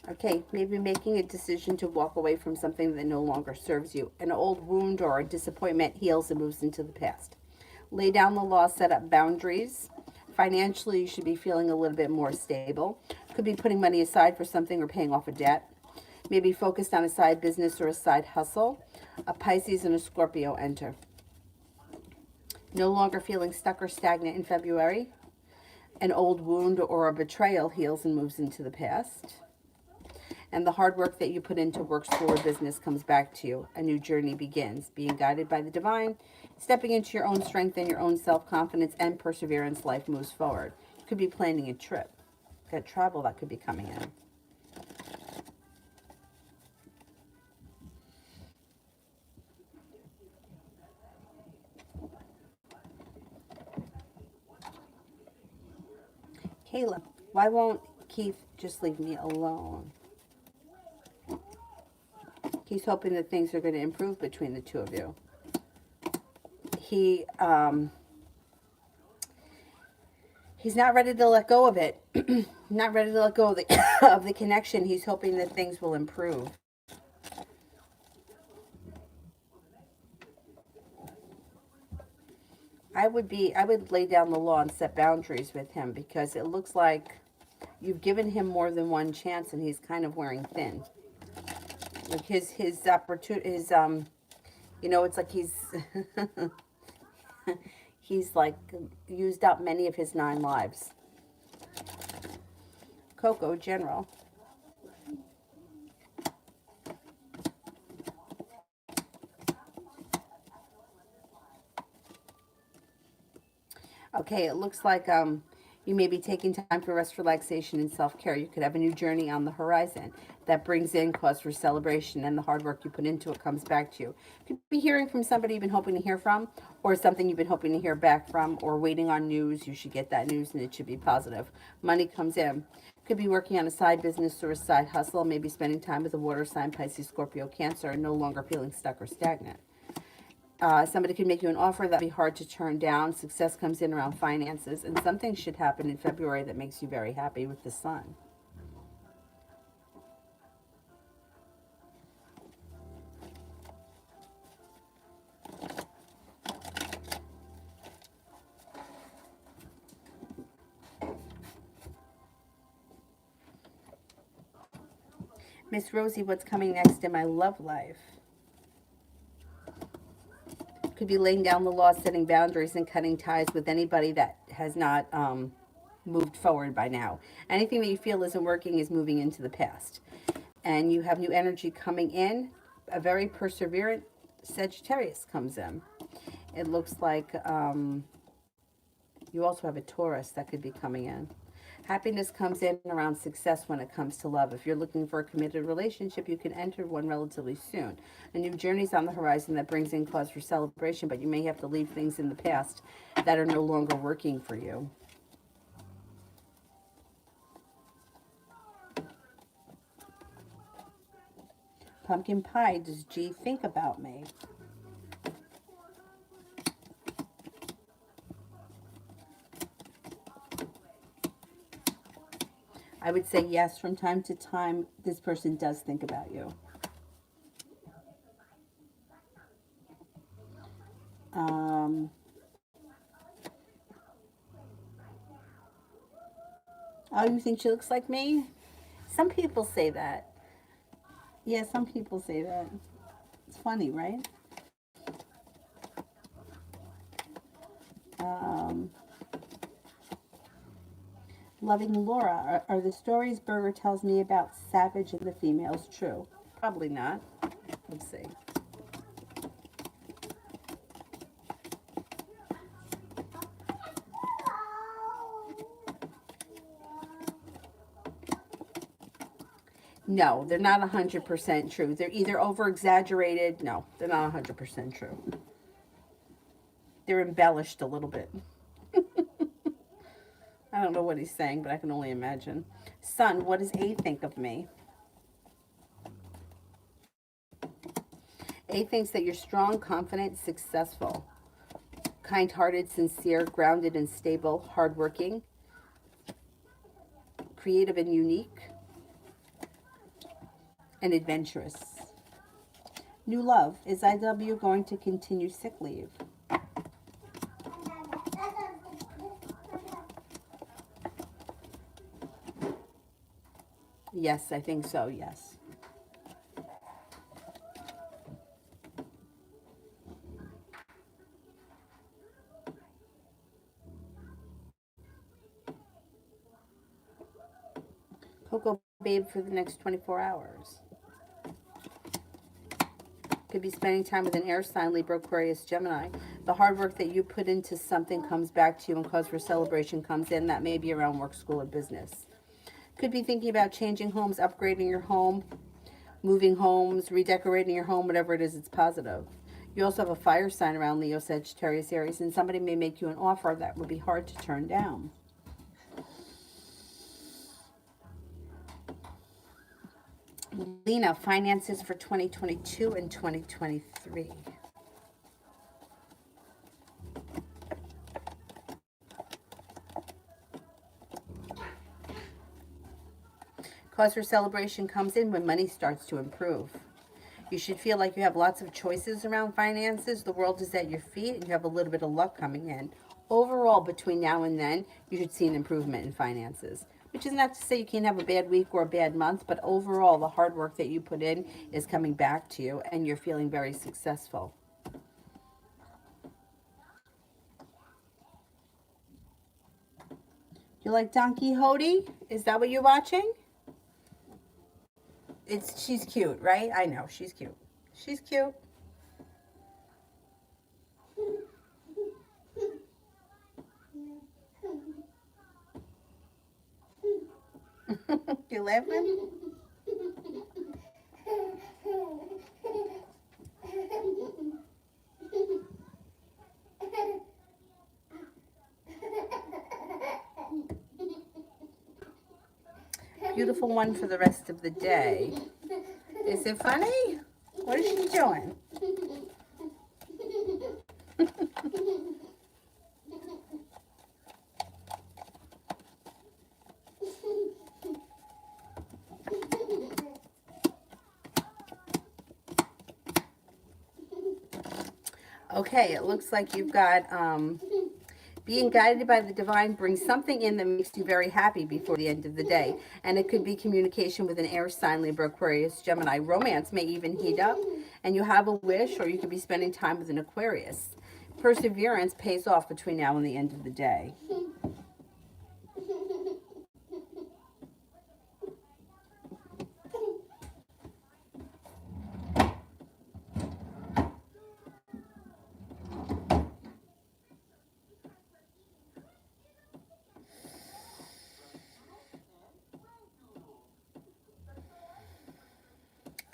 Okay, maybe making a decision to walk away from something that no longer serves you. An old wound or a disappointment heals and moves into the past. Lay down the law, set up boundaries. Financially, you should be feeling a little bit more stable. Could be putting money aside for something or paying off a debt. Maybe focused on a side business or a side hustle. A Pisces and a Scorpio enter. No longer feeling stuck or stagnant in February. An old wound or a betrayal heals and moves into the past. And the hard work that you put into work, school, or business comes back to you. A new journey begins. Being guided by the divine, stepping into your own strength and your own self-confidence and perseverance, life moves forward. You could be planning a trip. Got travel that could be coming in. Caleb, why won't Keith just leave me alone? He's hoping that things are going to improve between the two of you. He's not ready to let go of it. Not ready to let go of of the connection. He's hoping that things will improve. I would lay down the law and set boundaries with him, because it looks like you've given him more than one chance and he's kind of wearing thin. Like his opportunity, it's like he's he's like used up many of his 9 lives. Coco, general. Okay, it looks like you may be taking time for rest, relaxation, and self-care. You could have a new journey on the horizon that brings in cause for celebration, and the hard work you put into it comes back to you. You could be hearing from somebody you've been hoping to hear from, or something you've been hoping to hear back from, or waiting on news. You should get that news, and it should be positive. Money comes in. Could be working on a side business or a side hustle, maybe spending time with a water sign, Pisces, Scorpio, Cancer, and no longer feeling stuck or stagnant. Somebody could make you an offer that'd be hard to turn down. Success comes in around finances, and something should happen in February that makes you very happy with the sun. Miss Rosie, what's coming next in my love life? Could be laying down the law, setting boundaries, and cutting ties with anybody that has not moved forward by now. Anything that you feel isn't working is moving into the past. And you have new energy coming in. A very perseverant Sagittarius comes in. It looks like you also have a Taurus that could be coming in. Happiness comes in around success when it comes to love. If you're looking for a committed relationship, you can enter one relatively soon. A new journey's on the horizon that brings in cause for celebration, but you may have to leave things in the past that are no longer working for you. Pumpkin pie, does G think about me? I would say yes, from time to time, this person does think about you. Oh, you think she looks like me? Some people say that. Yeah, some people say that. It's funny, right? Loving Laura, are the stories Berger tells me about Savage and the females true? Probably not. Let's see. No, they're not 100% true. They're either over-exaggerated. No, they're not 100% true. They're embellished a little bit. I don't know what he's saying, but I can only imagine. Sun, what does A think of me? A thinks that you're strong, confident, successful, kind-hearted, sincere, grounded and stable, hardworking, creative and unique, and adventurous. New love. Is IW going to continue sick leave? Yes, I think so, yes. Coco babe for the next 24 hours. Could be spending time with an air sign, Libra, Aquarius, Gemini. The hard work that you put into something comes back to you and cause for celebration comes in. That may be around work, school, or business. Could be thinking about changing homes, upgrading your home, moving homes, redecorating your home, whatever it is, it's positive. You also have a fire sign around Leo, Sagittarius, Aries, and somebody may make you an offer that would be hard to turn down. Lena, finances for 2022 and 2023. Cause for celebration comes in when money starts to improve. You should feel like you have lots of choices around finances. The world is at your feet and you have a little bit of luck coming in. Overall, between now and then, you should see an improvement in finances. Which is not to say you can't have a bad week or a bad month, but overall, the hard work that you put in is coming back to you and you're feeling very successful. You like Don Quixote? Is that what you're watching? She's cute, right? I know, she's cute. She's cute. You laughing? Beautiful one for the rest of the day. Is it funny? What is she doing? Okay, it looks like you've got being guided by the divine brings something in that makes you very happy before the end of the day. And it could be communication with an air sign, Libra, Aquarius, Gemini. Romance may even heat up and you have a wish, or you could be spending time with an Aquarius. Perseverance pays off between now and the end of the day.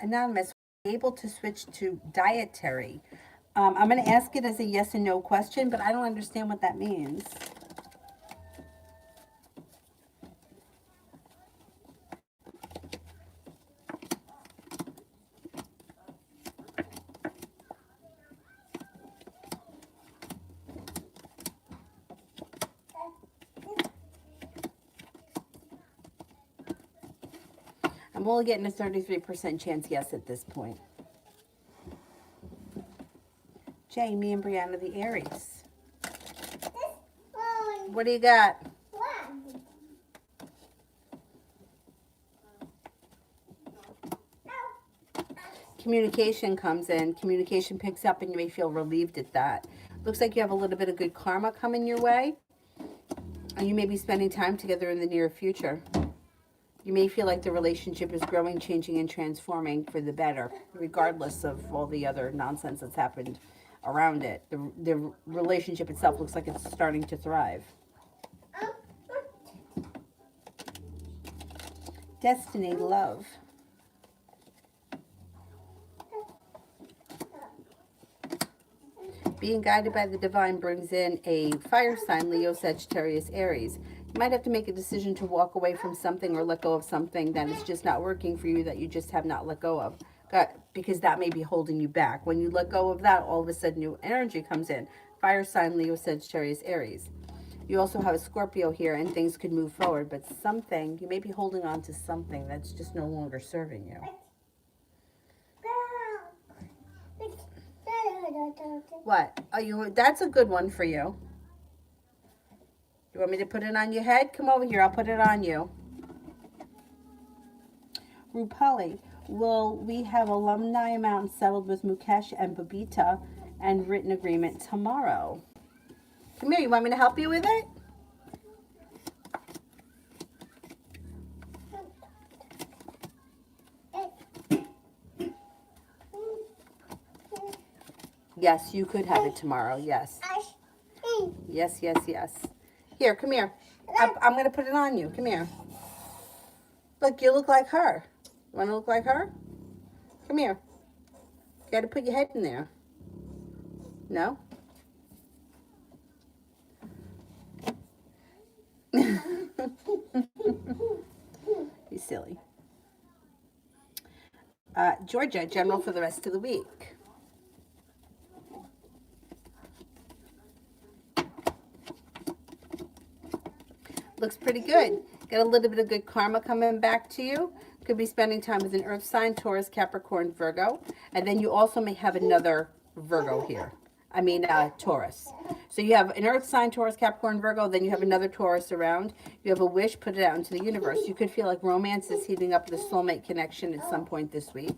Anonymous, able to switch to dietary. I'm going to ask it as a yes and no question, but I don't understand what that means. I'm only getting a 33% chance yes at this point. Jamie and Brianna, the Aries. What do you got? Communication comes in. Communication picks up and you may feel relieved at that. Looks like you have a little bit of good karma coming your way. And you may be spending time together in the near future. You may feel like the relationship is growing, changing, and transforming for the better, regardless of all the other nonsense that's happened around it. The relationship itself looks like it's starting to thrive. Destiny, love. Being guided by the divine brings in a fire sign, Leo, Sagittarius, Aries. You might have to make a decision to walk away from something or let go of something that is just not working for you, that you just have not let go of, because that may be holding you back. When you let go of that, all of a sudden new energy comes in. Fire sign, Leo, Sagittarius, Aries. You also have a Scorpio here, and things could move forward, but something, you may be holding on to something that's just no longer serving you. What? Oh, that's a good one for you. You want me to put it on your head? Come over here. I'll put it on you. Rupali, will we have alumni amount settled with Mukesh and Babita and written agreement tomorrow? Come here. You want me to help you with it? Yes, you could have it tomorrow. Yes. Yes, yes, yes. Here, come here. I'm going to put it on you. Come here. Look, you look like her. You want to look like her? Come here. You got to put your head in there. No? You silly. Georgia, general for the rest of the week. Looks pretty good. Got a little bit of good karma coming back to you. Could be spending time with an earth sign, Taurus, Capricorn, Virgo. And then you also may have another Virgo here. Taurus. So you have an earth sign, Taurus, Capricorn, Virgo. Then you have another Taurus around. You have a wish, put it out into the universe. You could feel like romance is heating up, the soulmate connection at some point this week.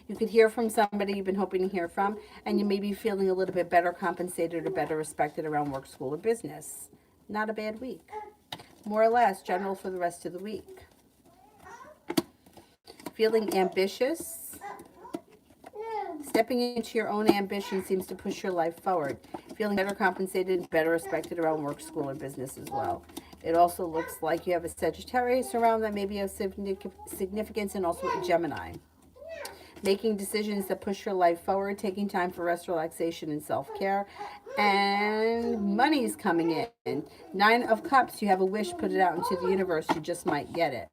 You could hear from somebody you've been hoping to hear from. And you may be feeling a little bit better compensated or better respected around work, school, or business. Not a bad week. more or less, general for the rest of the week. Feeling ambitious. Stepping into your own ambition seems to push your life forward. Feeling better compensated and better respected around work, school, or business as well. It also looks like you have a Sagittarius around that may be of significance, and also a Gemini. Making decisions that push your life forward, taking time for rest, relaxation, and self-care. And money's coming in. 9 of Cups, you have a wish, put it out into the universe. You just might get it.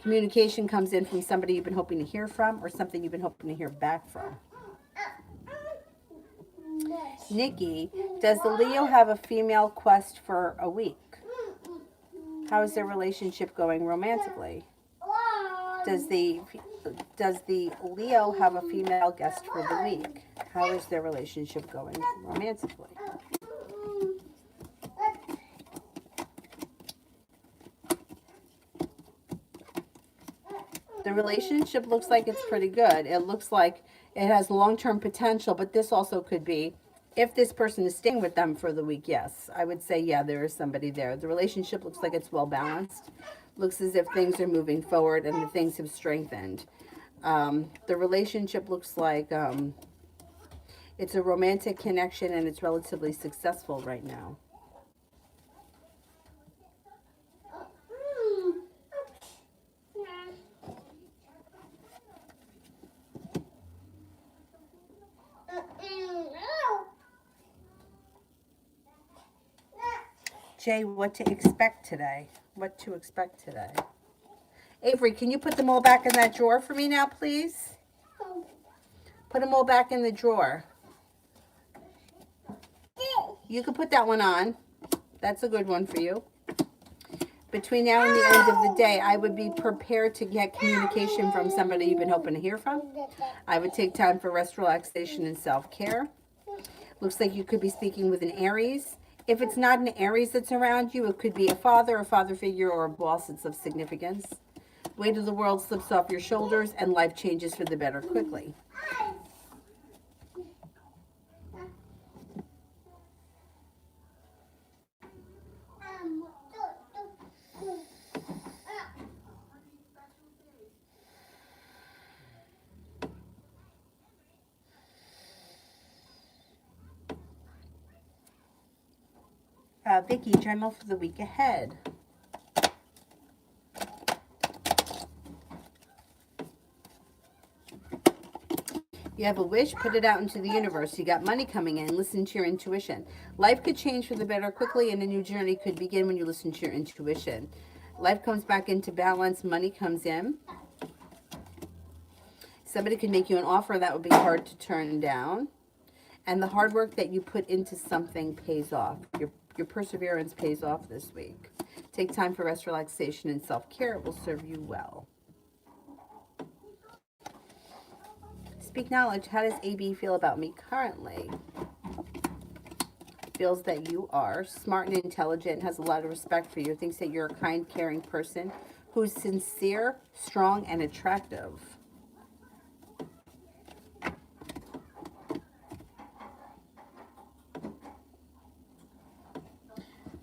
Communication comes in from somebody you've been hoping to hear from, or something you've been hoping to hear back from. Nikki, does the Leo have a female quest for a week? How is their relationship going romantically? Does the Leo have a female guest for the week? How is their relationship going romantically? The relationship looks like it's pretty good. It looks like it has long-term potential, but this also could be, if this person is staying with them for the week, yes. I would say, yeah, there is somebody there. The relationship looks like it's well-balanced. Looks as if things are moving forward and the things have strengthened. The relationship looks like it's a romantic connection and it's relatively successful right now. Jay, what to expect today? What to expect today? Avery, can you put them all back in that drawer for me now, please? Put them all back in the drawer. You can put that one on. That's a good one for you. Between now and the end of the day, I would be prepared to get communication from somebody you've been hoping to hear from. I would take time for rest, relaxation, and self-care. Looks like you could be speaking with an Aries. If it's not an Aries that's around you, it could be a father figure, or a boss that's of significance. Weight of the world slips off your shoulders and life changes for the better quickly. Vicky, general for the week ahead. You have a wish, put it out into the universe. You got money coming in. Listen to your intuition. Life could change for the better quickly, and a new journey could begin when you listen to your intuition. Life comes back into balance. Money comes in. Somebody could make you an offer that would be hard to turn down. And the hard work that you put into something pays off. Your perseverance pays off this week. Take time for rest, relaxation, and self-care. It will serve you well. Speak knowledge. How does AB feel about me currently? Feels that you are smart and intelligent, has a lot of respect for you, thinks that you're a kind, caring person who's sincere, strong, and attractive.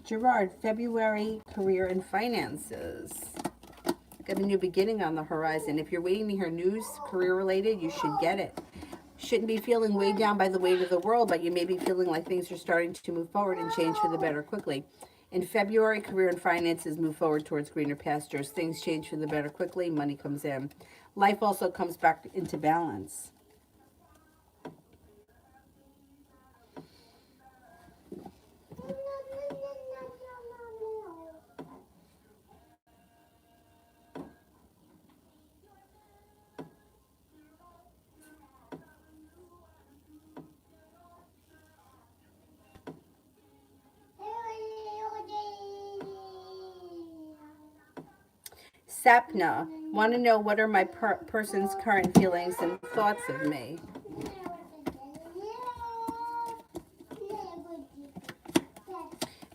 Gerard, February, career and finances. Got a new beginning on the horizon. If you're waiting to hear news, career related, you should get it. Shouldn't be feeling weighed down by the weight of the world, but you may be feeling like things are starting to move forward and change for the better quickly. In February, career and finances move forward towards greener pastures. Things change for the better quickly. Money comes in. Life also comes back into balance. Sapna, want to know what are my person's current feelings and thoughts of me.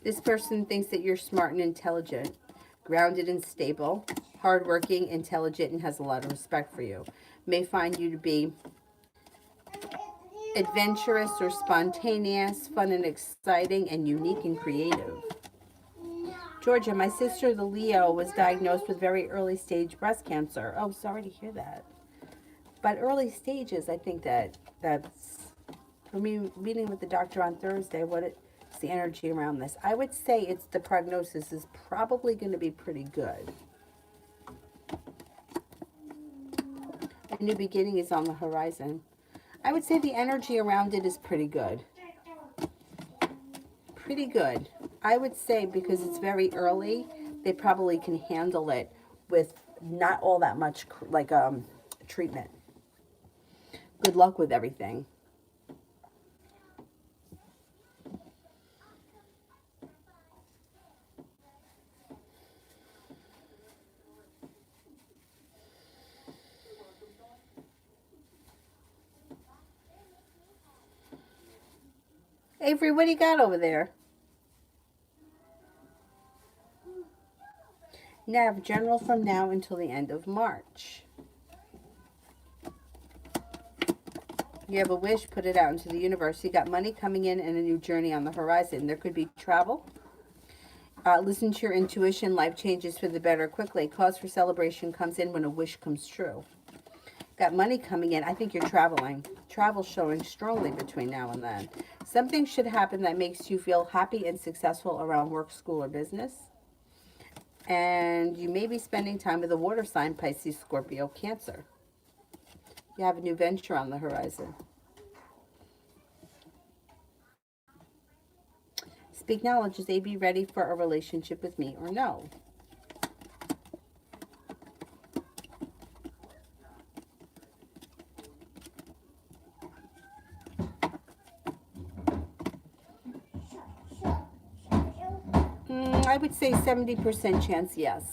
This person thinks that you're smart and intelligent, grounded and stable, hardworking, intelligent, and has a lot of respect for you. May find you to be adventurous or spontaneous, fun and exciting, and unique and creative. Georgia, my sister, the Leo, was diagnosed with very early stage breast cancer. Oh, sorry to hear that. But early stages, I think that's, for me, meeting with the doctor on Thursday, what's the energy around this? I would say it's the prognosis is probably going to be pretty good. A new beginning is on the horizon. I would say the energy around it is pretty good. Pretty good. I would say because it's very early, they probably can handle it with not all that much like treatment. Good luck with everything. Avery, what do you got over there? Nav, general from now until the end of March. You have a wish, put it out into the universe. You got money coming in and a new journey on the horizon. There could be travel. Listen to your intuition. Life changes for the better quickly. Cause for celebration comes in when a wish comes true. Got money coming in. I think you're traveling. Travel showing strongly between now and then. Something should happen that makes you feel happy and successful around work, school, or business. And you may be spending time with a water sign, Pisces, Scorpio, Cancer. You have a new venture on the horizon. Speak knowledge. Is AB ready for a relationship with me or no? I would say 70% chance yes.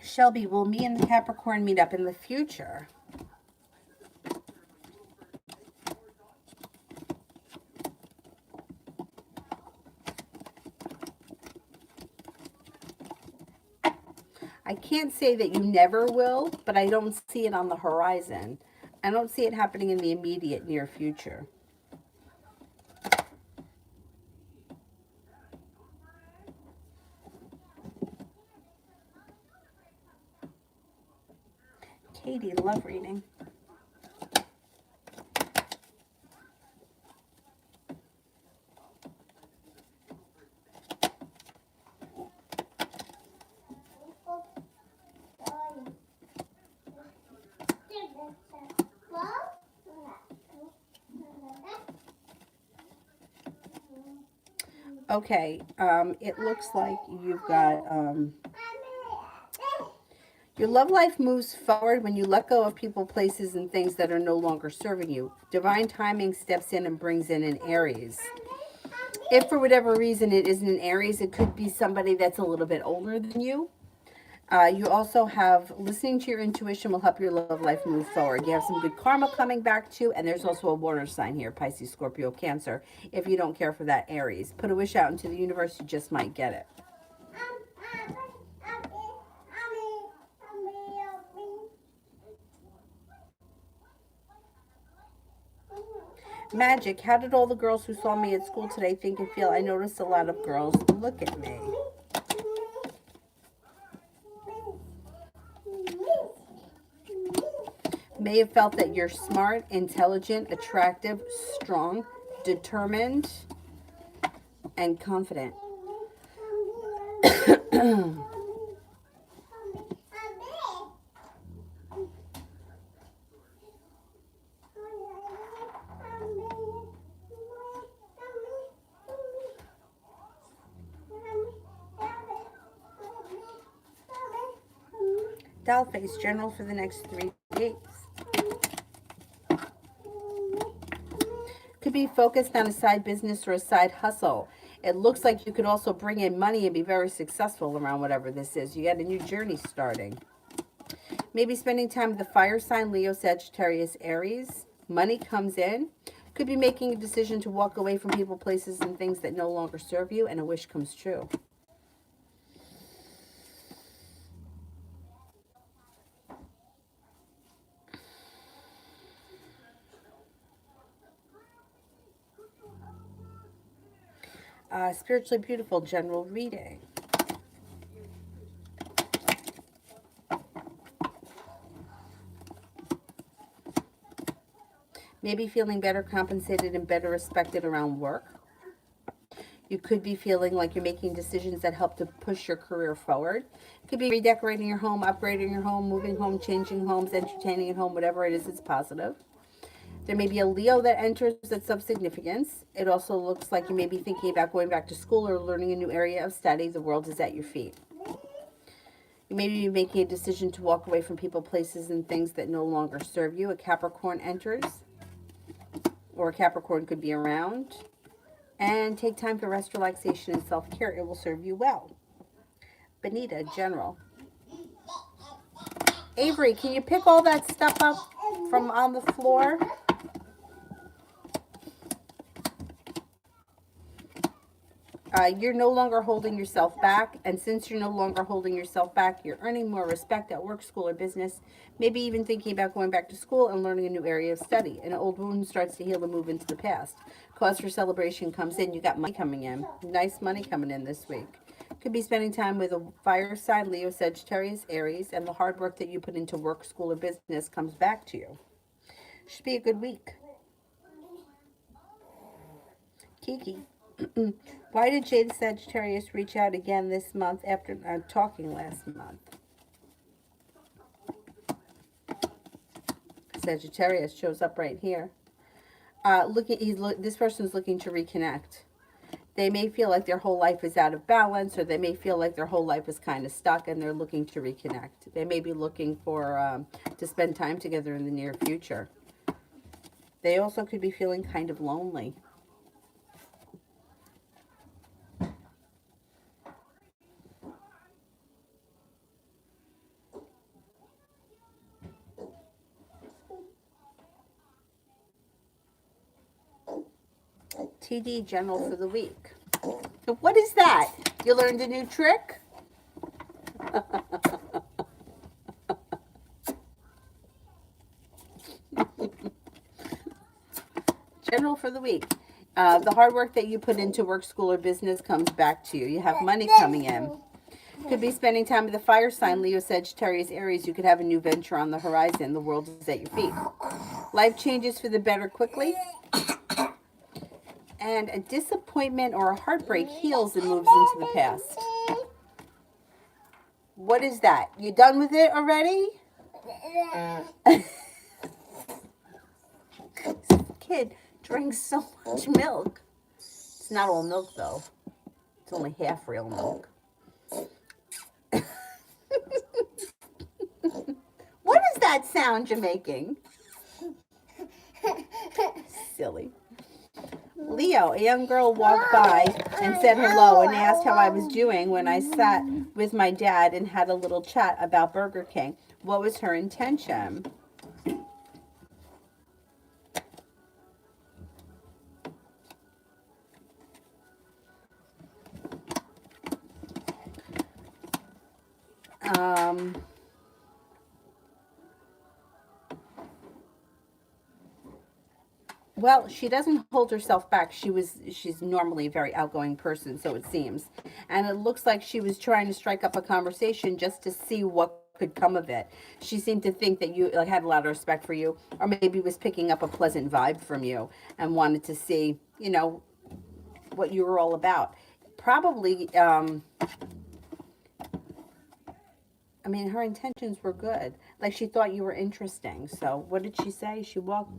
Shelby, will me and the Capricorn meet up in the future? I can't say that you never will, but I don't see it on the horizon. I don't see it happening in the immediate near future. Katie, love reading. Okay, it looks like you've got, your love life moves forward when you let go of people, places, and things that are no longer serving you. Divine timing steps in and brings in an Aries. If for whatever reason it isn't an Aries, it could be somebody that's a little bit older than you. You also have listening to your intuition will help your love life move forward. You have some good karma coming back too, and there's also a water sign here, Pisces, Scorpio, Cancer. If you don't care for that Aries, put a wish out into the universe, you just might get it. Magic, how did all the girls who saw me at school today think and feel? I noticed a lot of girls look at me. May have felt that you're smart, intelligent, attractive, strong, determined, and confident. Dollface, general for the next 3 days. Could be focused on a side business or a side hustle. It looks like you could also bring in money and be very successful around whatever this is. You got a new journey starting. Maybe spending time with the fire sign, Leo, Sagittarius, Aries. Money comes in. Could be making a decision to walk away from people, places, and things that no longer serve you, and a wish comes true. Spiritually beautiful general reading. Maybe feeling better compensated and better respected around work. You could be feeling like you're making decisions that help to push your career forward. It could be redecorating your home, upgrading your home, moving home, changing homes, entertaining at home, whatever it is, it's positive. There may be a Leo that enters that's of significance. It also looks like you may be thinking about going back to school or learning a new area of study. The world is at your feet. You may be making a decision to walk away from people, places, and things that no longer serve you. A Capricorn enters, or a Capricorn could be around. And take time for rest, relaxation, and self-care. It will serve you well. Benita, general. Avery, can you pick all that stuff up from on the floor? You're no longer holding yourself back, and since you're no longer holding yourself back, you're earning more respect at work, school, or business, maybe even thinking about going back to school and learning a new area of study. An old wound starts to heal and move into the past. Cause for celebration comes in. You got money coming in. Nice money coming in this week. Could be spending time with a fire sign, Leo, Sagittarius, Aries, and the hard work that you put into work, school, or business comes back to you. Should be a good week. Kiki. Why did Jade Sagittarius reach out again this month after talking last month? Sagittarius shows up right here. This person's looking to reconnect. They may feel like their whole life is out of balance, or they may feel like their whole life is kind of stuck, and they're looking to reconnect. They may be looking for to spend time together in the near future. They also could be feeling kind of lonely. TD general for the week. What is that? You learned a new trick? General for the week. The hard work that you put into work, school, or business comes back to you. You have money coming in. Could be spending time with the fire sign, Leo, Sagittarius, Aries. You could have a new venture on the horizon. The world is at your feet. Life changes for the better quickly. And a disappointment or a heartbreak heals and moves into the past. What is that? You done with it already? This kid drinks so much milk. It's not all milk, though. It's only half real milk. What is that sound you're making? Silly. Leo, a young girl walked by and said hello and asked how I was doing when I sat with my dad and had a little chat about Burger King. What was her intention? Well, she doesn't hold herself back. She's normally a very outgoing person, so it seems. And it looks like she was trying to strike up a conversation just to see what could come of it. She seemed to think that you had a lot of respect for you, or maybe was picking up a pleasant vibe from you and wanted to see, what you were all about. Probably, her intentions were good. Like, she thought you were interesting. So what did she say? She walked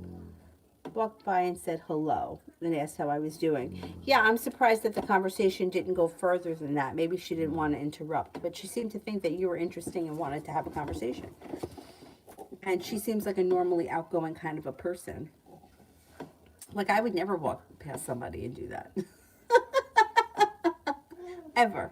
by and said hello and asked how I was doing. Yeah, I'm surprised that the conversation didn't go further than that. Maybe she didn't want to interrupt, but she seemed to think that you were interesting and wanted to have a conversation. And she seems like a normally outgoing kind of a person. Like, I would never walk past somebody and do that. Ever.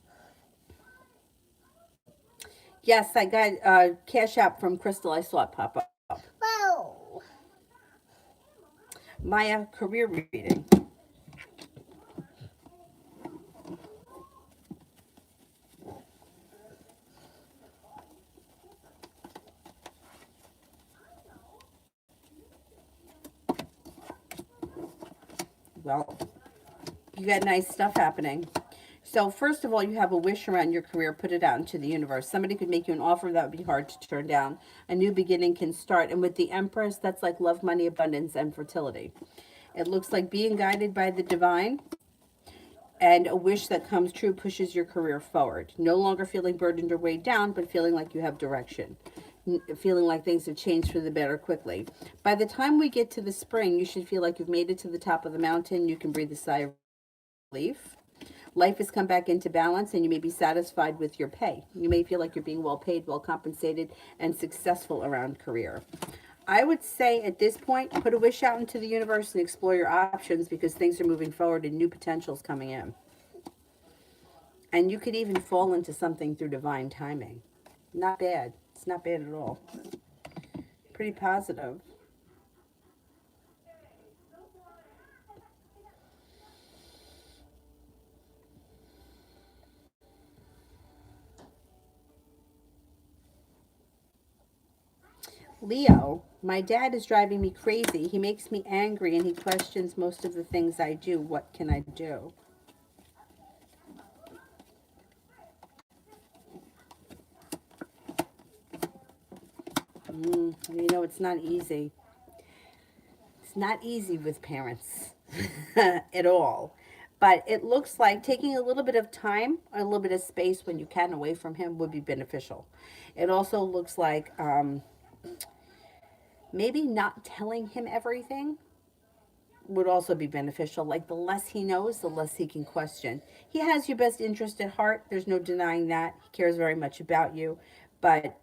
Yes, I got Cash App from Crystal. I saw it pop up. Wow. Maya, career reading. Well, you got nice stuff happening. So first of all, you have a wish around your career. Put it out into the universe. Somebody could make you an offer that would be hard to turn down. A new beginning can start. And with the Empress, that's like love, money, abundance, and fertility. It looks like being guided by the divine, and a wish that comes true pushes your career forward. No longer feeling burdened or weighed down, but feeling like you have direction. Feeling like things have changed for the better quickly. By the time we get to the spring, you should feel like you've made it to the top of the mountain. You can breathe a sigh of relief. Life has come back into balance, and you may be satisfied with your pay. You may feel like you're being well paid, well compensated, and successful around career. I would say at this point, put a wish out into the universe and explore your options, because things are moving forward and new potentials coming in. And you could even fall into something through divine timing. Not bad. It's not bad at all. Pretty positive. Leo, my dad is driving me crazy. He makes me angry and he questions most of the things I do. What can I do? You know, it's not easy. It's not easy with parents at all. But it looks like taking a little bit of time, a little bit of space when you can away from him would be beneficial. It also looks like maybe not telling him everything would also be beneficial. Like the less he knows, the less he can question. He has your best interest at heart. There's no denying that. He cares very much about you. But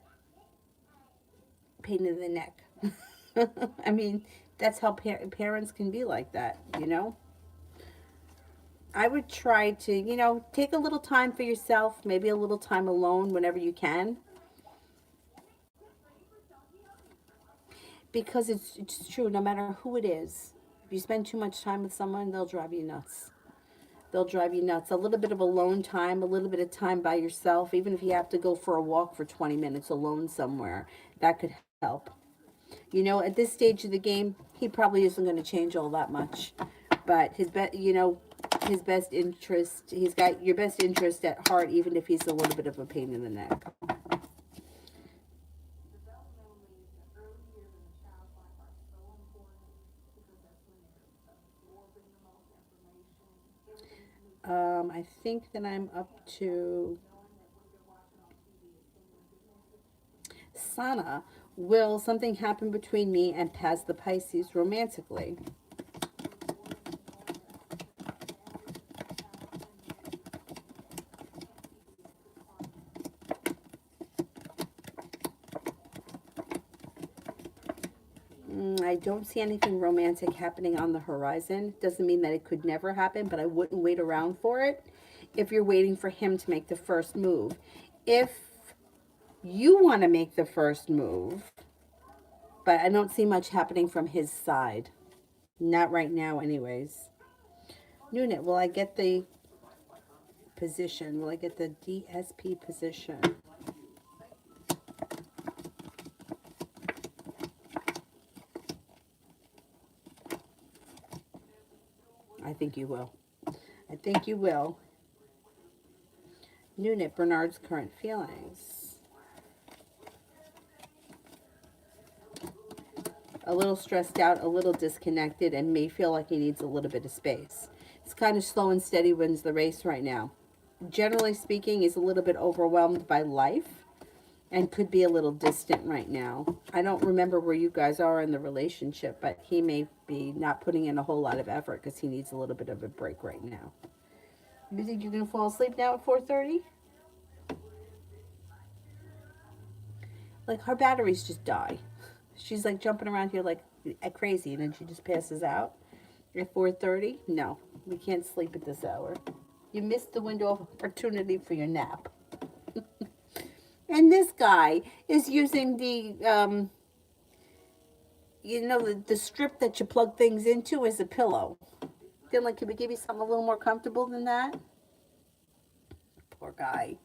pain in the neck. I mean, that's how parents can be like that, you know? I would try to, take a little time for yourself, maybe a little time alone whenever you can. Because it's true, no matter who it is. If you spend too much time with someone, they'll drive you nuts. They'll drive you nuts. A little bit of alone time, a little bit of time by yourself, even if you have to go for a walk for 20 minutes alone somewhere, that could help. At this stage of the game, he probably isn't going to change all that much. But his best interest, he's got your best interest at heart, even if he's a little bit of a pain in the neck. I think that I'm up to Sana. Will something happen between me and Paz the Pisces romantically? I don't see anything romantic happening on the horizon. Doesn't mean that it could never happen, but I wouldn't wait around for it if you're waiting for him to make the first move. If you want to make the first move, but I don't see much happening from his side. Not right now, anyways. Unit, will I get the position? Will I get the DSP position? I think you will. I think you will. Unit, Bernard's current feelings. A little stressed out, a little disconnected, and may feel like he needs a little bit of space. It's kind of slow and steady wins the race right now. Generally speaking, he's a little bit overwhelmed by life and could be a little distant right now. I don't remember where you guys are in the relationship, but he may be not putting in a whole lot of effort because he needs a little bit of a break right now. You think you're going to fall asleep now at 4:30? Like her batteries just die. She's like jumping around here like crazy, and then she just passes out at 4:30. No, we can't sleep at this hour. You missed the window of opportunity for your nap. And this guy is using the, the strip that you plug things into as a pillow. Dylan, can we give you something a little more comfortable than that? Poor guy.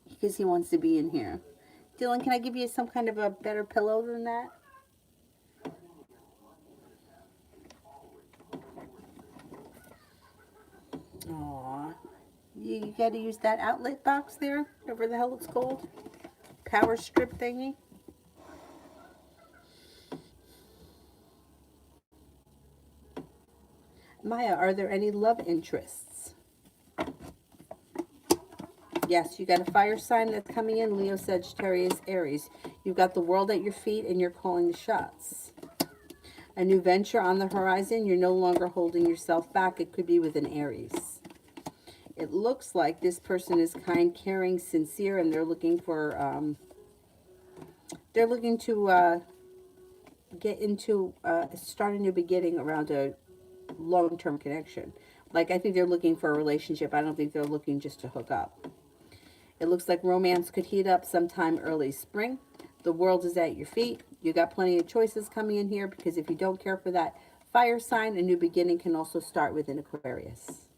Because he wants to be in here. Dylan, can I give you some kind of a better pillow than that? Aww. You got to use that outlet box there, whatever the hell it's called. Power strip thingy. Maya, are there any love interests? Yes, you got a fire sign that's coming in, Leo, Sagittarius, Aries. You've got the world at your feet and you're calling the shots. A new venture on the horizon. You're no longer holding yourself back. It could be with an Aries. It looks like this person is kind, caring, sincere, and they're looking for, get into, start a new beginning around a long-term connection. Like, I think they're looking for a relationship. I don't think they're looking just to hook up. It looks like romance could heat up sometime early spring. The world is at your feet. You got plenty of choices coming in here, because if you don't care for that fire sign, a new beginning can also start with an Aquarius.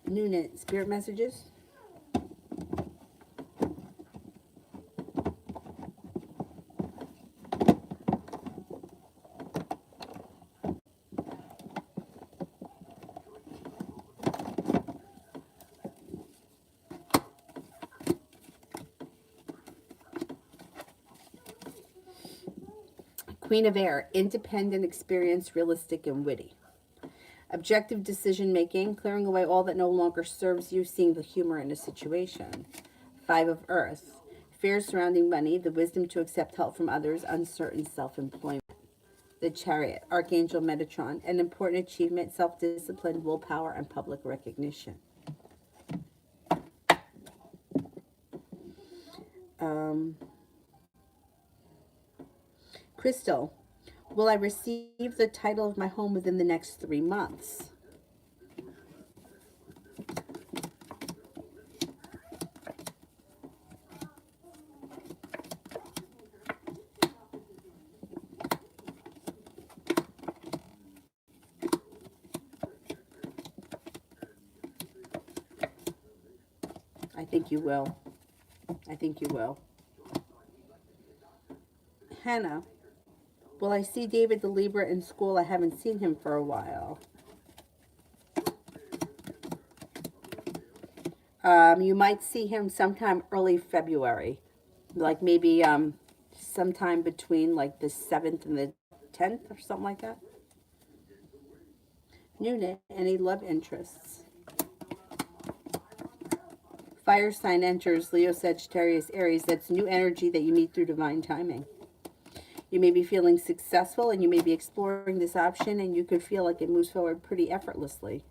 Noonan, spirit messages. Queen of Air, independent, experienced, realistic, and witty. Objective decision making, clearing away all that no longer serves you, seeing the humor in a situation. Five of Earth, fears surrounding money, the wisdom to accept help from others, uncertain self-employment. The Chariot, Archangel Metatron, an important achievement, self-discipline, willpower, and public recognition. Crystal, will I receive the title of my home within the next 3 months? I think you will. I think you will. Hannah, will I see David the Libra in school? I haven't seen him for a while. You might see him sometime early February. Like maybe sometime between like the 7th and the 10th or something like that. Noonan, any love interests? Fire sign enters, Leo, Sagittarius, Aries. That's new energy that you meet through divine timing. You may be feeling successful and you may be exploring this option, and you could feel like it moves forward pretty effortlessly.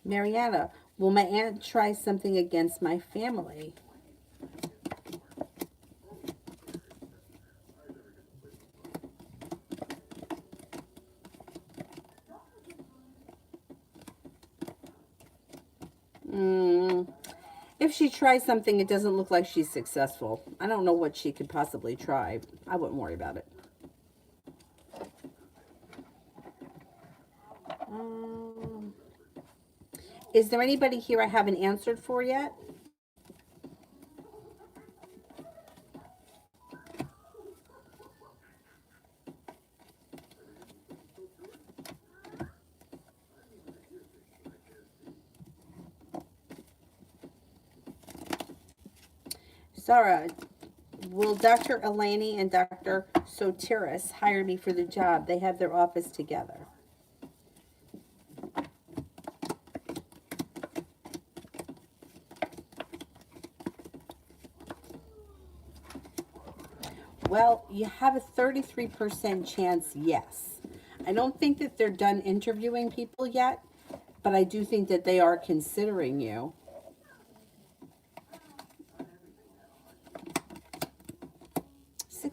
Mariana, will my aunt try something against my family? If she tries something, it doesn't look like she's successful. I don't know what she could possibly try. I wouldn't worry about it. Is there anybody here I haven't answered for yet? Sarah, will Dr. Eleni and Dr. Sotiris hire me for the job? They have their office together. Well, you have a 33% chance, yes. I don't think that they're done interviewing people yet, but I do think that they are considering you.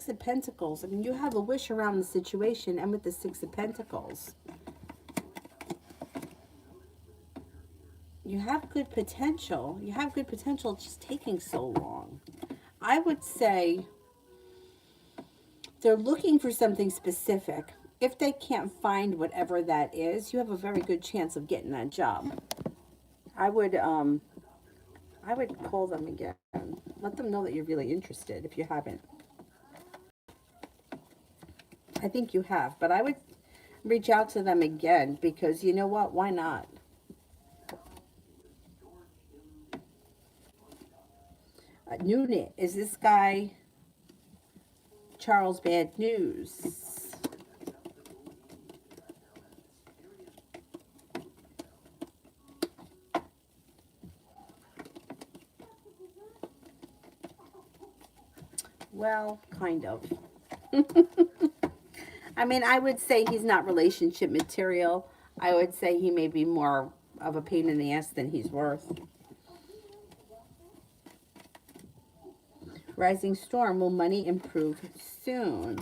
Six of Pentacles. I mean, you have a wish around the situation, and with the Six of Pentacles, you have good potential. You have good potential. It's just taking so long. I would say they're looking for something specific. If they can't find whatever that is, you have a very good chance of getting that job. I would call them again. Let them know that you're really interested if you haven't. I think you have, but I would reach out to them again because you know what? Why not? Noonan, is this guy Charles Bad News? Well, kind of. I mean, I would say he's not relationship material. I would say he may be more of a pain in the ass than he's worth. Rising storm, will money improve soon?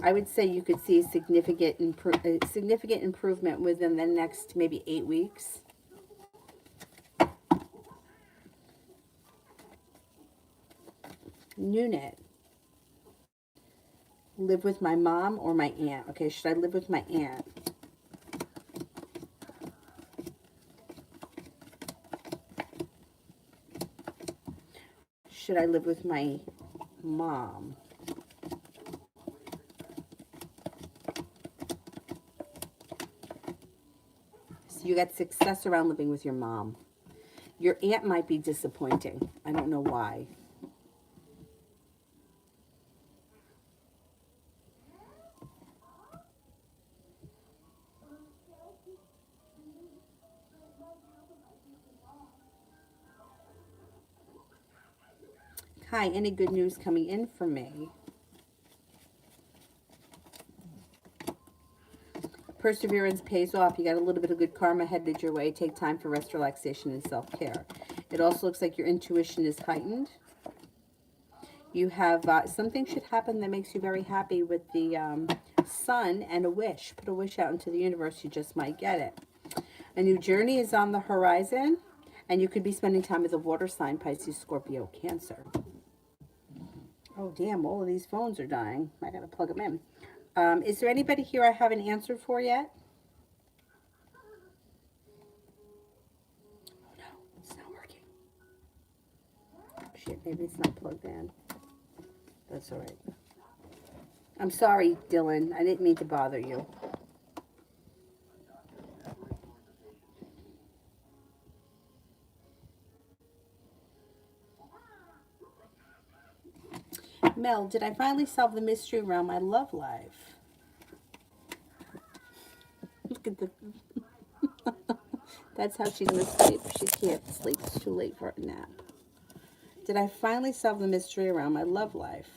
I would say you could see a significant improvement within the next maybe 8 weeks. Unit. Live with my mom or my aunt? Okay, should I live with my aunt? Should I live with my mom? So you got success around living with your mom. Your aunt might be disappointing. I don't know why. Hi, any good news coming in for me? Perseverance pays off. You got a little bit of good karma headed your way. Take time for rest, relaxation, and self-care. It also looks like your intuition is heightened. You have something should happen that makes you very happy with the sun and a wish. Put a wish out into the universe. You just might get it. A new journey is on the horizon, and you could be spending time with a water sign, Pisces, Scorpio, Cancer. Oh, damn, all of these phones are dying. I got to plug them in. Is there anybody here I haven't answered for yet? Oh, no, it's not working. Shit, maybe it's not plugged in. That's all right. I'm sorry, Dylan. I didn't mean to bother you. Mel, did I finally solve the mystery around my love life? Look at the... That's how she's going to sleep. She can't sleep. It's too late for a nap. Did I finally solve the mystery around my love life?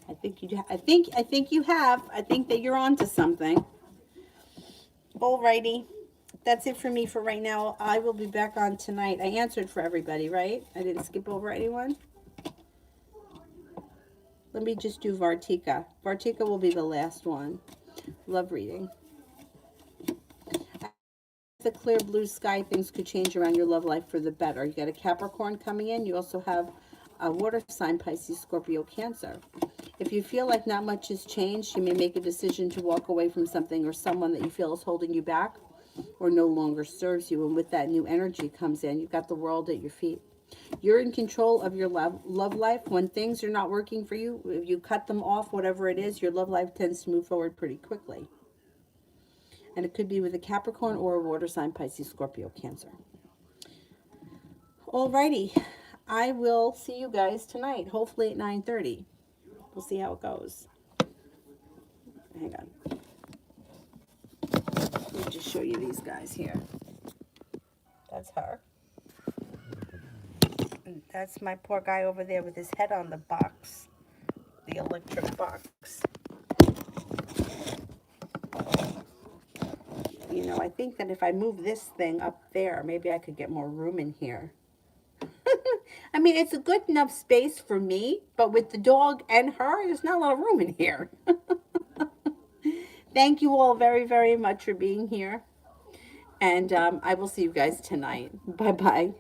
I think you have. I think that you're on to something. Alrighty. That's it for me for right now. I will be back on tonight. I answered for everybody, right? I didn't skip over anyone. Let me just do Vartika. Vartika will be the last one. Love reading. The clear blue sky, things could change around your love life for the better. You got a Capricorn coming in. You also have a water sign, Pisces, Scorpio, Cancer. If you feel like not much has changed, you may make a decision to walk away from something or someone that you feel is holding you back or no longer serves you. And with that new energy comes in, you've got the world at your feet. You're in control of your love life. When things are not working for you, if you cut them off, whatever it is, your love life tends to move forward pretty quickly. And it could be with a Capricorn or a water sign, Pisces, Scorpio, Cancer. Alrighty. I will see you guys tonight, hopefully at 9:30. We'll see how it goes. Hang on. Let me just show you these guys here. That's her. That's my poor guy over there with his head on the box, the electric box. You know, I think that if I move this thing up there, maybe I could get more room in here. I mean, it's a good enough space for me, but with the dog and her, there's not a lot of room in here. Thank you all very, very much for being here. And I will see you guys tonight. Bye-bye.